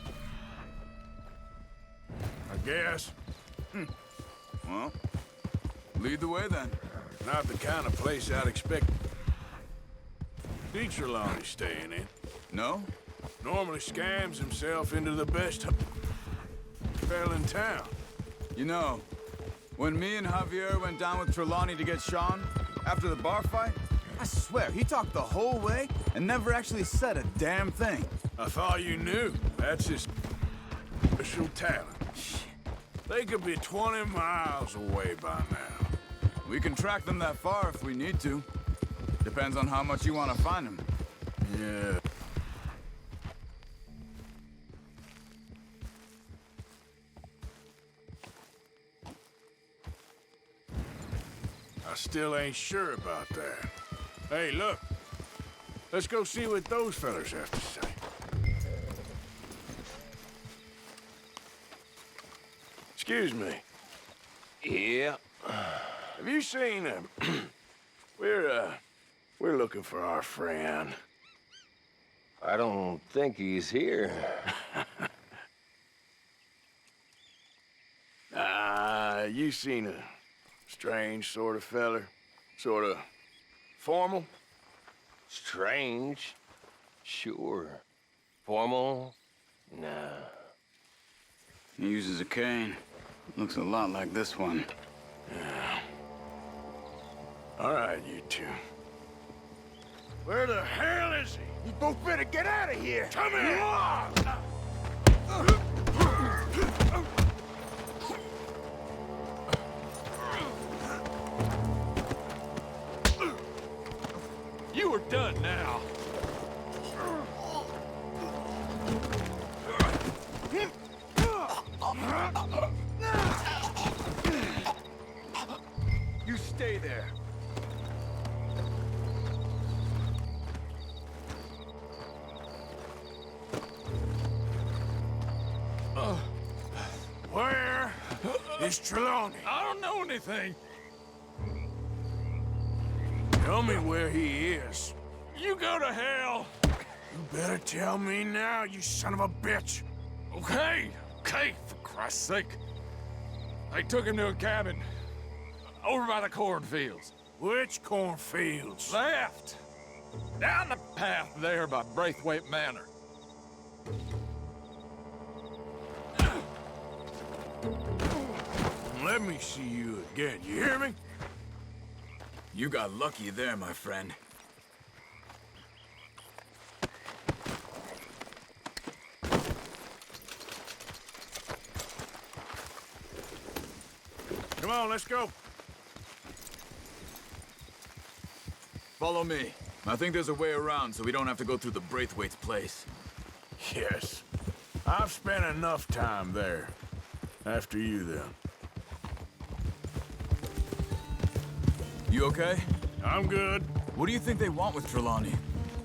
I guess. Well, lead the way then. Not the kind of place I'd expect Trelawney staying in. No? Normally scams himself into the best fell in town. You know, when me and Javier went down with Trelawney to get Sean, after the bar fight, I swear, he talked the whole way and never actually said a damn thing. I thought you knew. That's his special talent. They could be 20 miles away by now. We can track them that far if we need to. Depends on how much you want to find them. Yeah. I still ain't sure about that. Hey, look. Let's go see what those fellas have to say. Excuse me. Yeah. Have you seen him? We're looking for our friend. I don't think he's here. You seen a strange sort of feller? Sort of formal? Strange? Sure. Formal? Nah. He uses a cane. Looks a lot like this one. Yeah. All right, you two. Where the hell is he? You both better get out of here! Come here! You are done now. You stay there. Where is Trelawney? I don't know anything. Tell me where he is. You go to hell. You better tell me now, you son of a bitch. Okay, for Christ's sake. They took him to a cabin over by the cornfields. Which cornfields? Left. Down the path there by Braithwaite Manor. Don't let me see you again, you hear me? You got lucky there, my friend. Come on, let's go. Follow me. I think there's a way around so we don't have to go through the Braithwaite's place. Yes. I've spent enough time there. After you, then. You okay? I'm good. What do you think they want with Trelawney?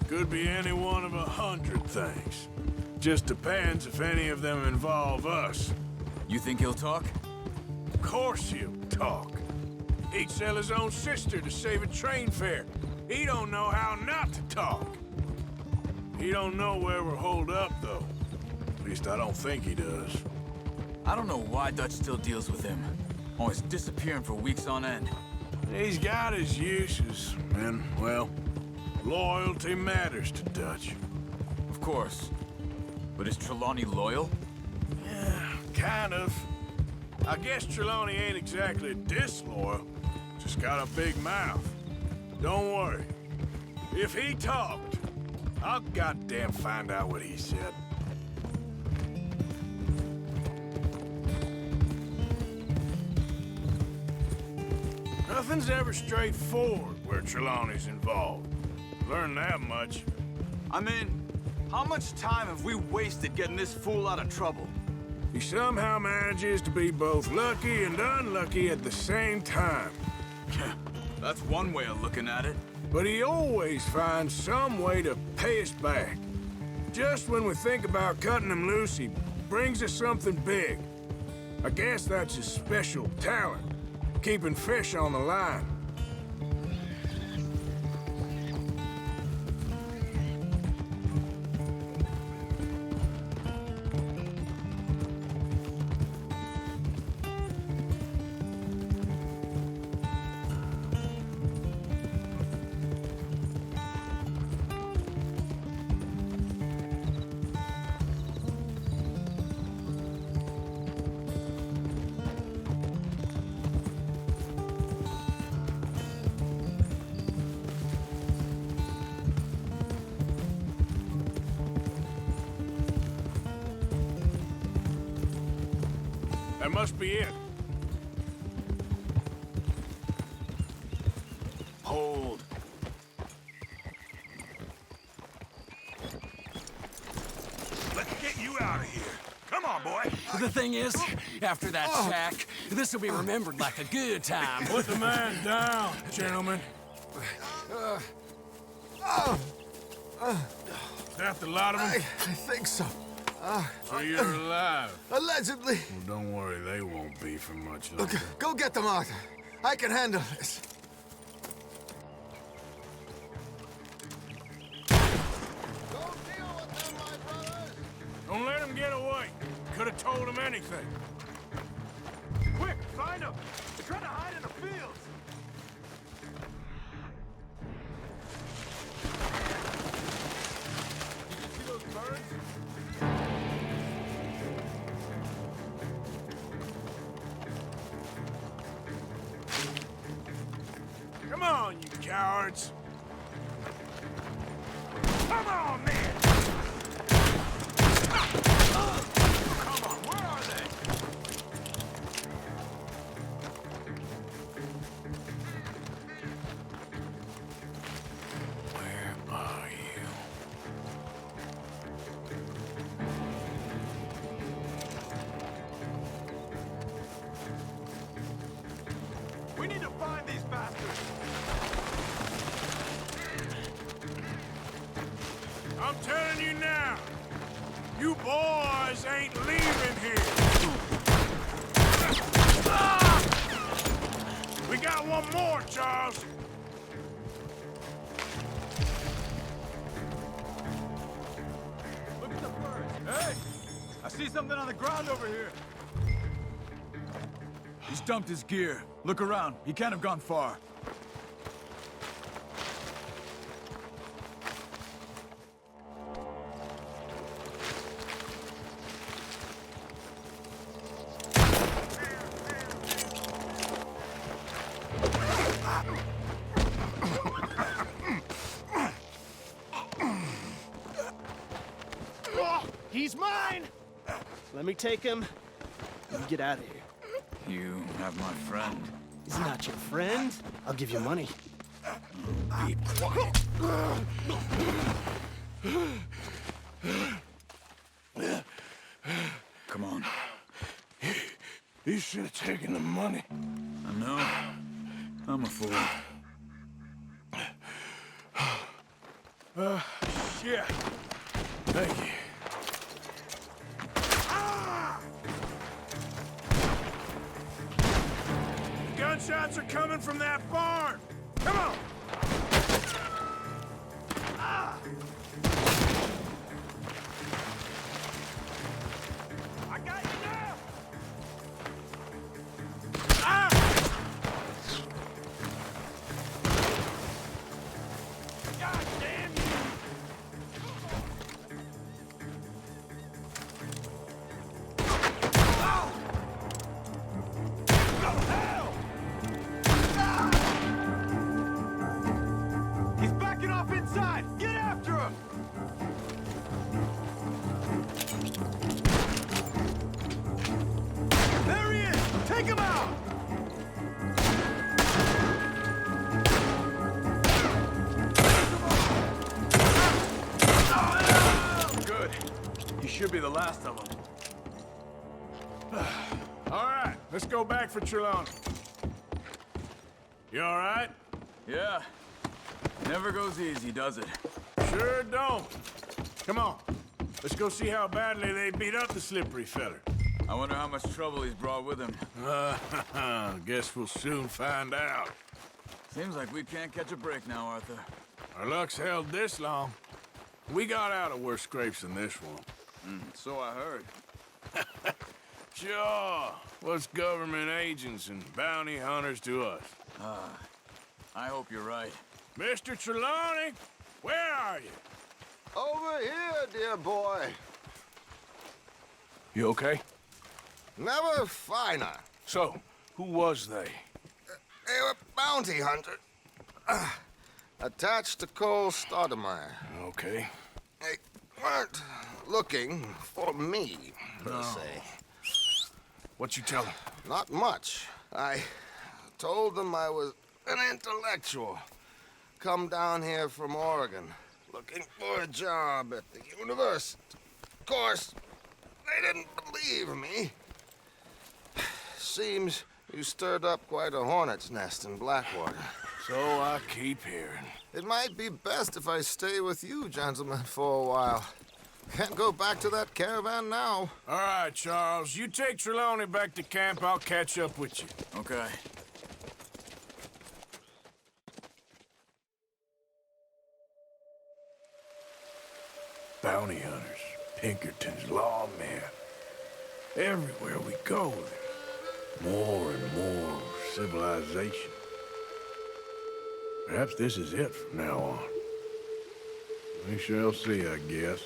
Could be any one of 100 things. Just depends if any of them involve us. You think he'll talk? Of course he'll talk. He'd sell his own sister to save a train fare. He don't know how not to talk. He don't know where we're holed up, though. At least I don't think he does. I don't know why Dutch still deals with him. Always disappearing for weeks on end. He's got his uses, and, well, loyalty matters to Dutch. Of course. But is Trelawney loyal? Yeah, kind of. I guess Trelawney ain't exactly disloyal. Just got a big mouth. Don't worry. If he talked, I'll goddamn find out what he said. Nothing's ever straightforward where Trelawney's involved. Learned that much. I mean, how much time have we wasted getting this fool out of trouble? He somehow manages to be both lucky and unlucky at the same time. That's one way of looking at it. But he always finds some way to pay us back. Just when we think about cutting him loose, he brings us something big. I guess that's his special talent, keeping fish on the line. That must be it. Hold. Let's get you out of here. Come on, boy. The thing is, after that shack, this will be remembered like a good time. Put the man down, gentlemen. Is that the lot of them? I think so. So you're alive? Allegedly. Well, don't worry, they won't be for much longer. Look, go get them, Arthur. I can handle this. Don't let them get away. Could have told them anything. Quick, find them. They're trying to hide in the fields. Did you see those birds? Come on, you cowards. Come on, man! Come on, where are they? Where are you? We need to find these bastards! I'm telling you now, you boys ain't leaving here. We got one more, Charles. Look at the birds. Hey! I see something on the ground over here. He's dumped his gear. Look around. He can't have gone far. He's mine! Let me take him and get out of here. You have my friend. He's not your friend. I'll give you money. Be quiet. Come on. You should have taken the money. I know. I'm a fool. Shit. Thank you. Gunshots are coming from that barn! Come on! I got you now! God damn you! He's backing off inside! Get after him! There he is! Take him out! Good. He should be the last of them. All right, let's go back for Trelawney. You all right? Yeah. Never goes easy, does it? Sure don't. Come on. Let's go see how badly they beat up the slippery feller. I wonder how much trouble he's brought with him. Guess we'll soon find out. Seems like we can't catch a break now, Arthur. Our luck's held this long. We got out of worse scrapes than this one. So I heard. Sure. What's government agents and bounty hunters to us? I hope you're right. Mr. Trelawney, where are you? Over here, dear boy. You okay? Never finer. So, who was they? They were bounty hunters. Attached to Cole Stoudemire. Okay. They weren't looking for me, per se. What you tell them? Not much. I told them I was an intellectual. Come down here from Oregon, looking for a job at the university. Of course, they didn't believe me. Seems you stirred up quite a hornet's nest in Blackwater. So I keep hearing. It might be best if I stay with you, gentlemen, for a while. Can't go back to that caravan now. All right, Charles. You take Trelawney back to camp. I'll catch up with you. Okay. Bounty hunters, Pinkerton's lawmen. Everywhere we go, there's more and more civilization. Perhaps this is it from now on. We shall see, I guess.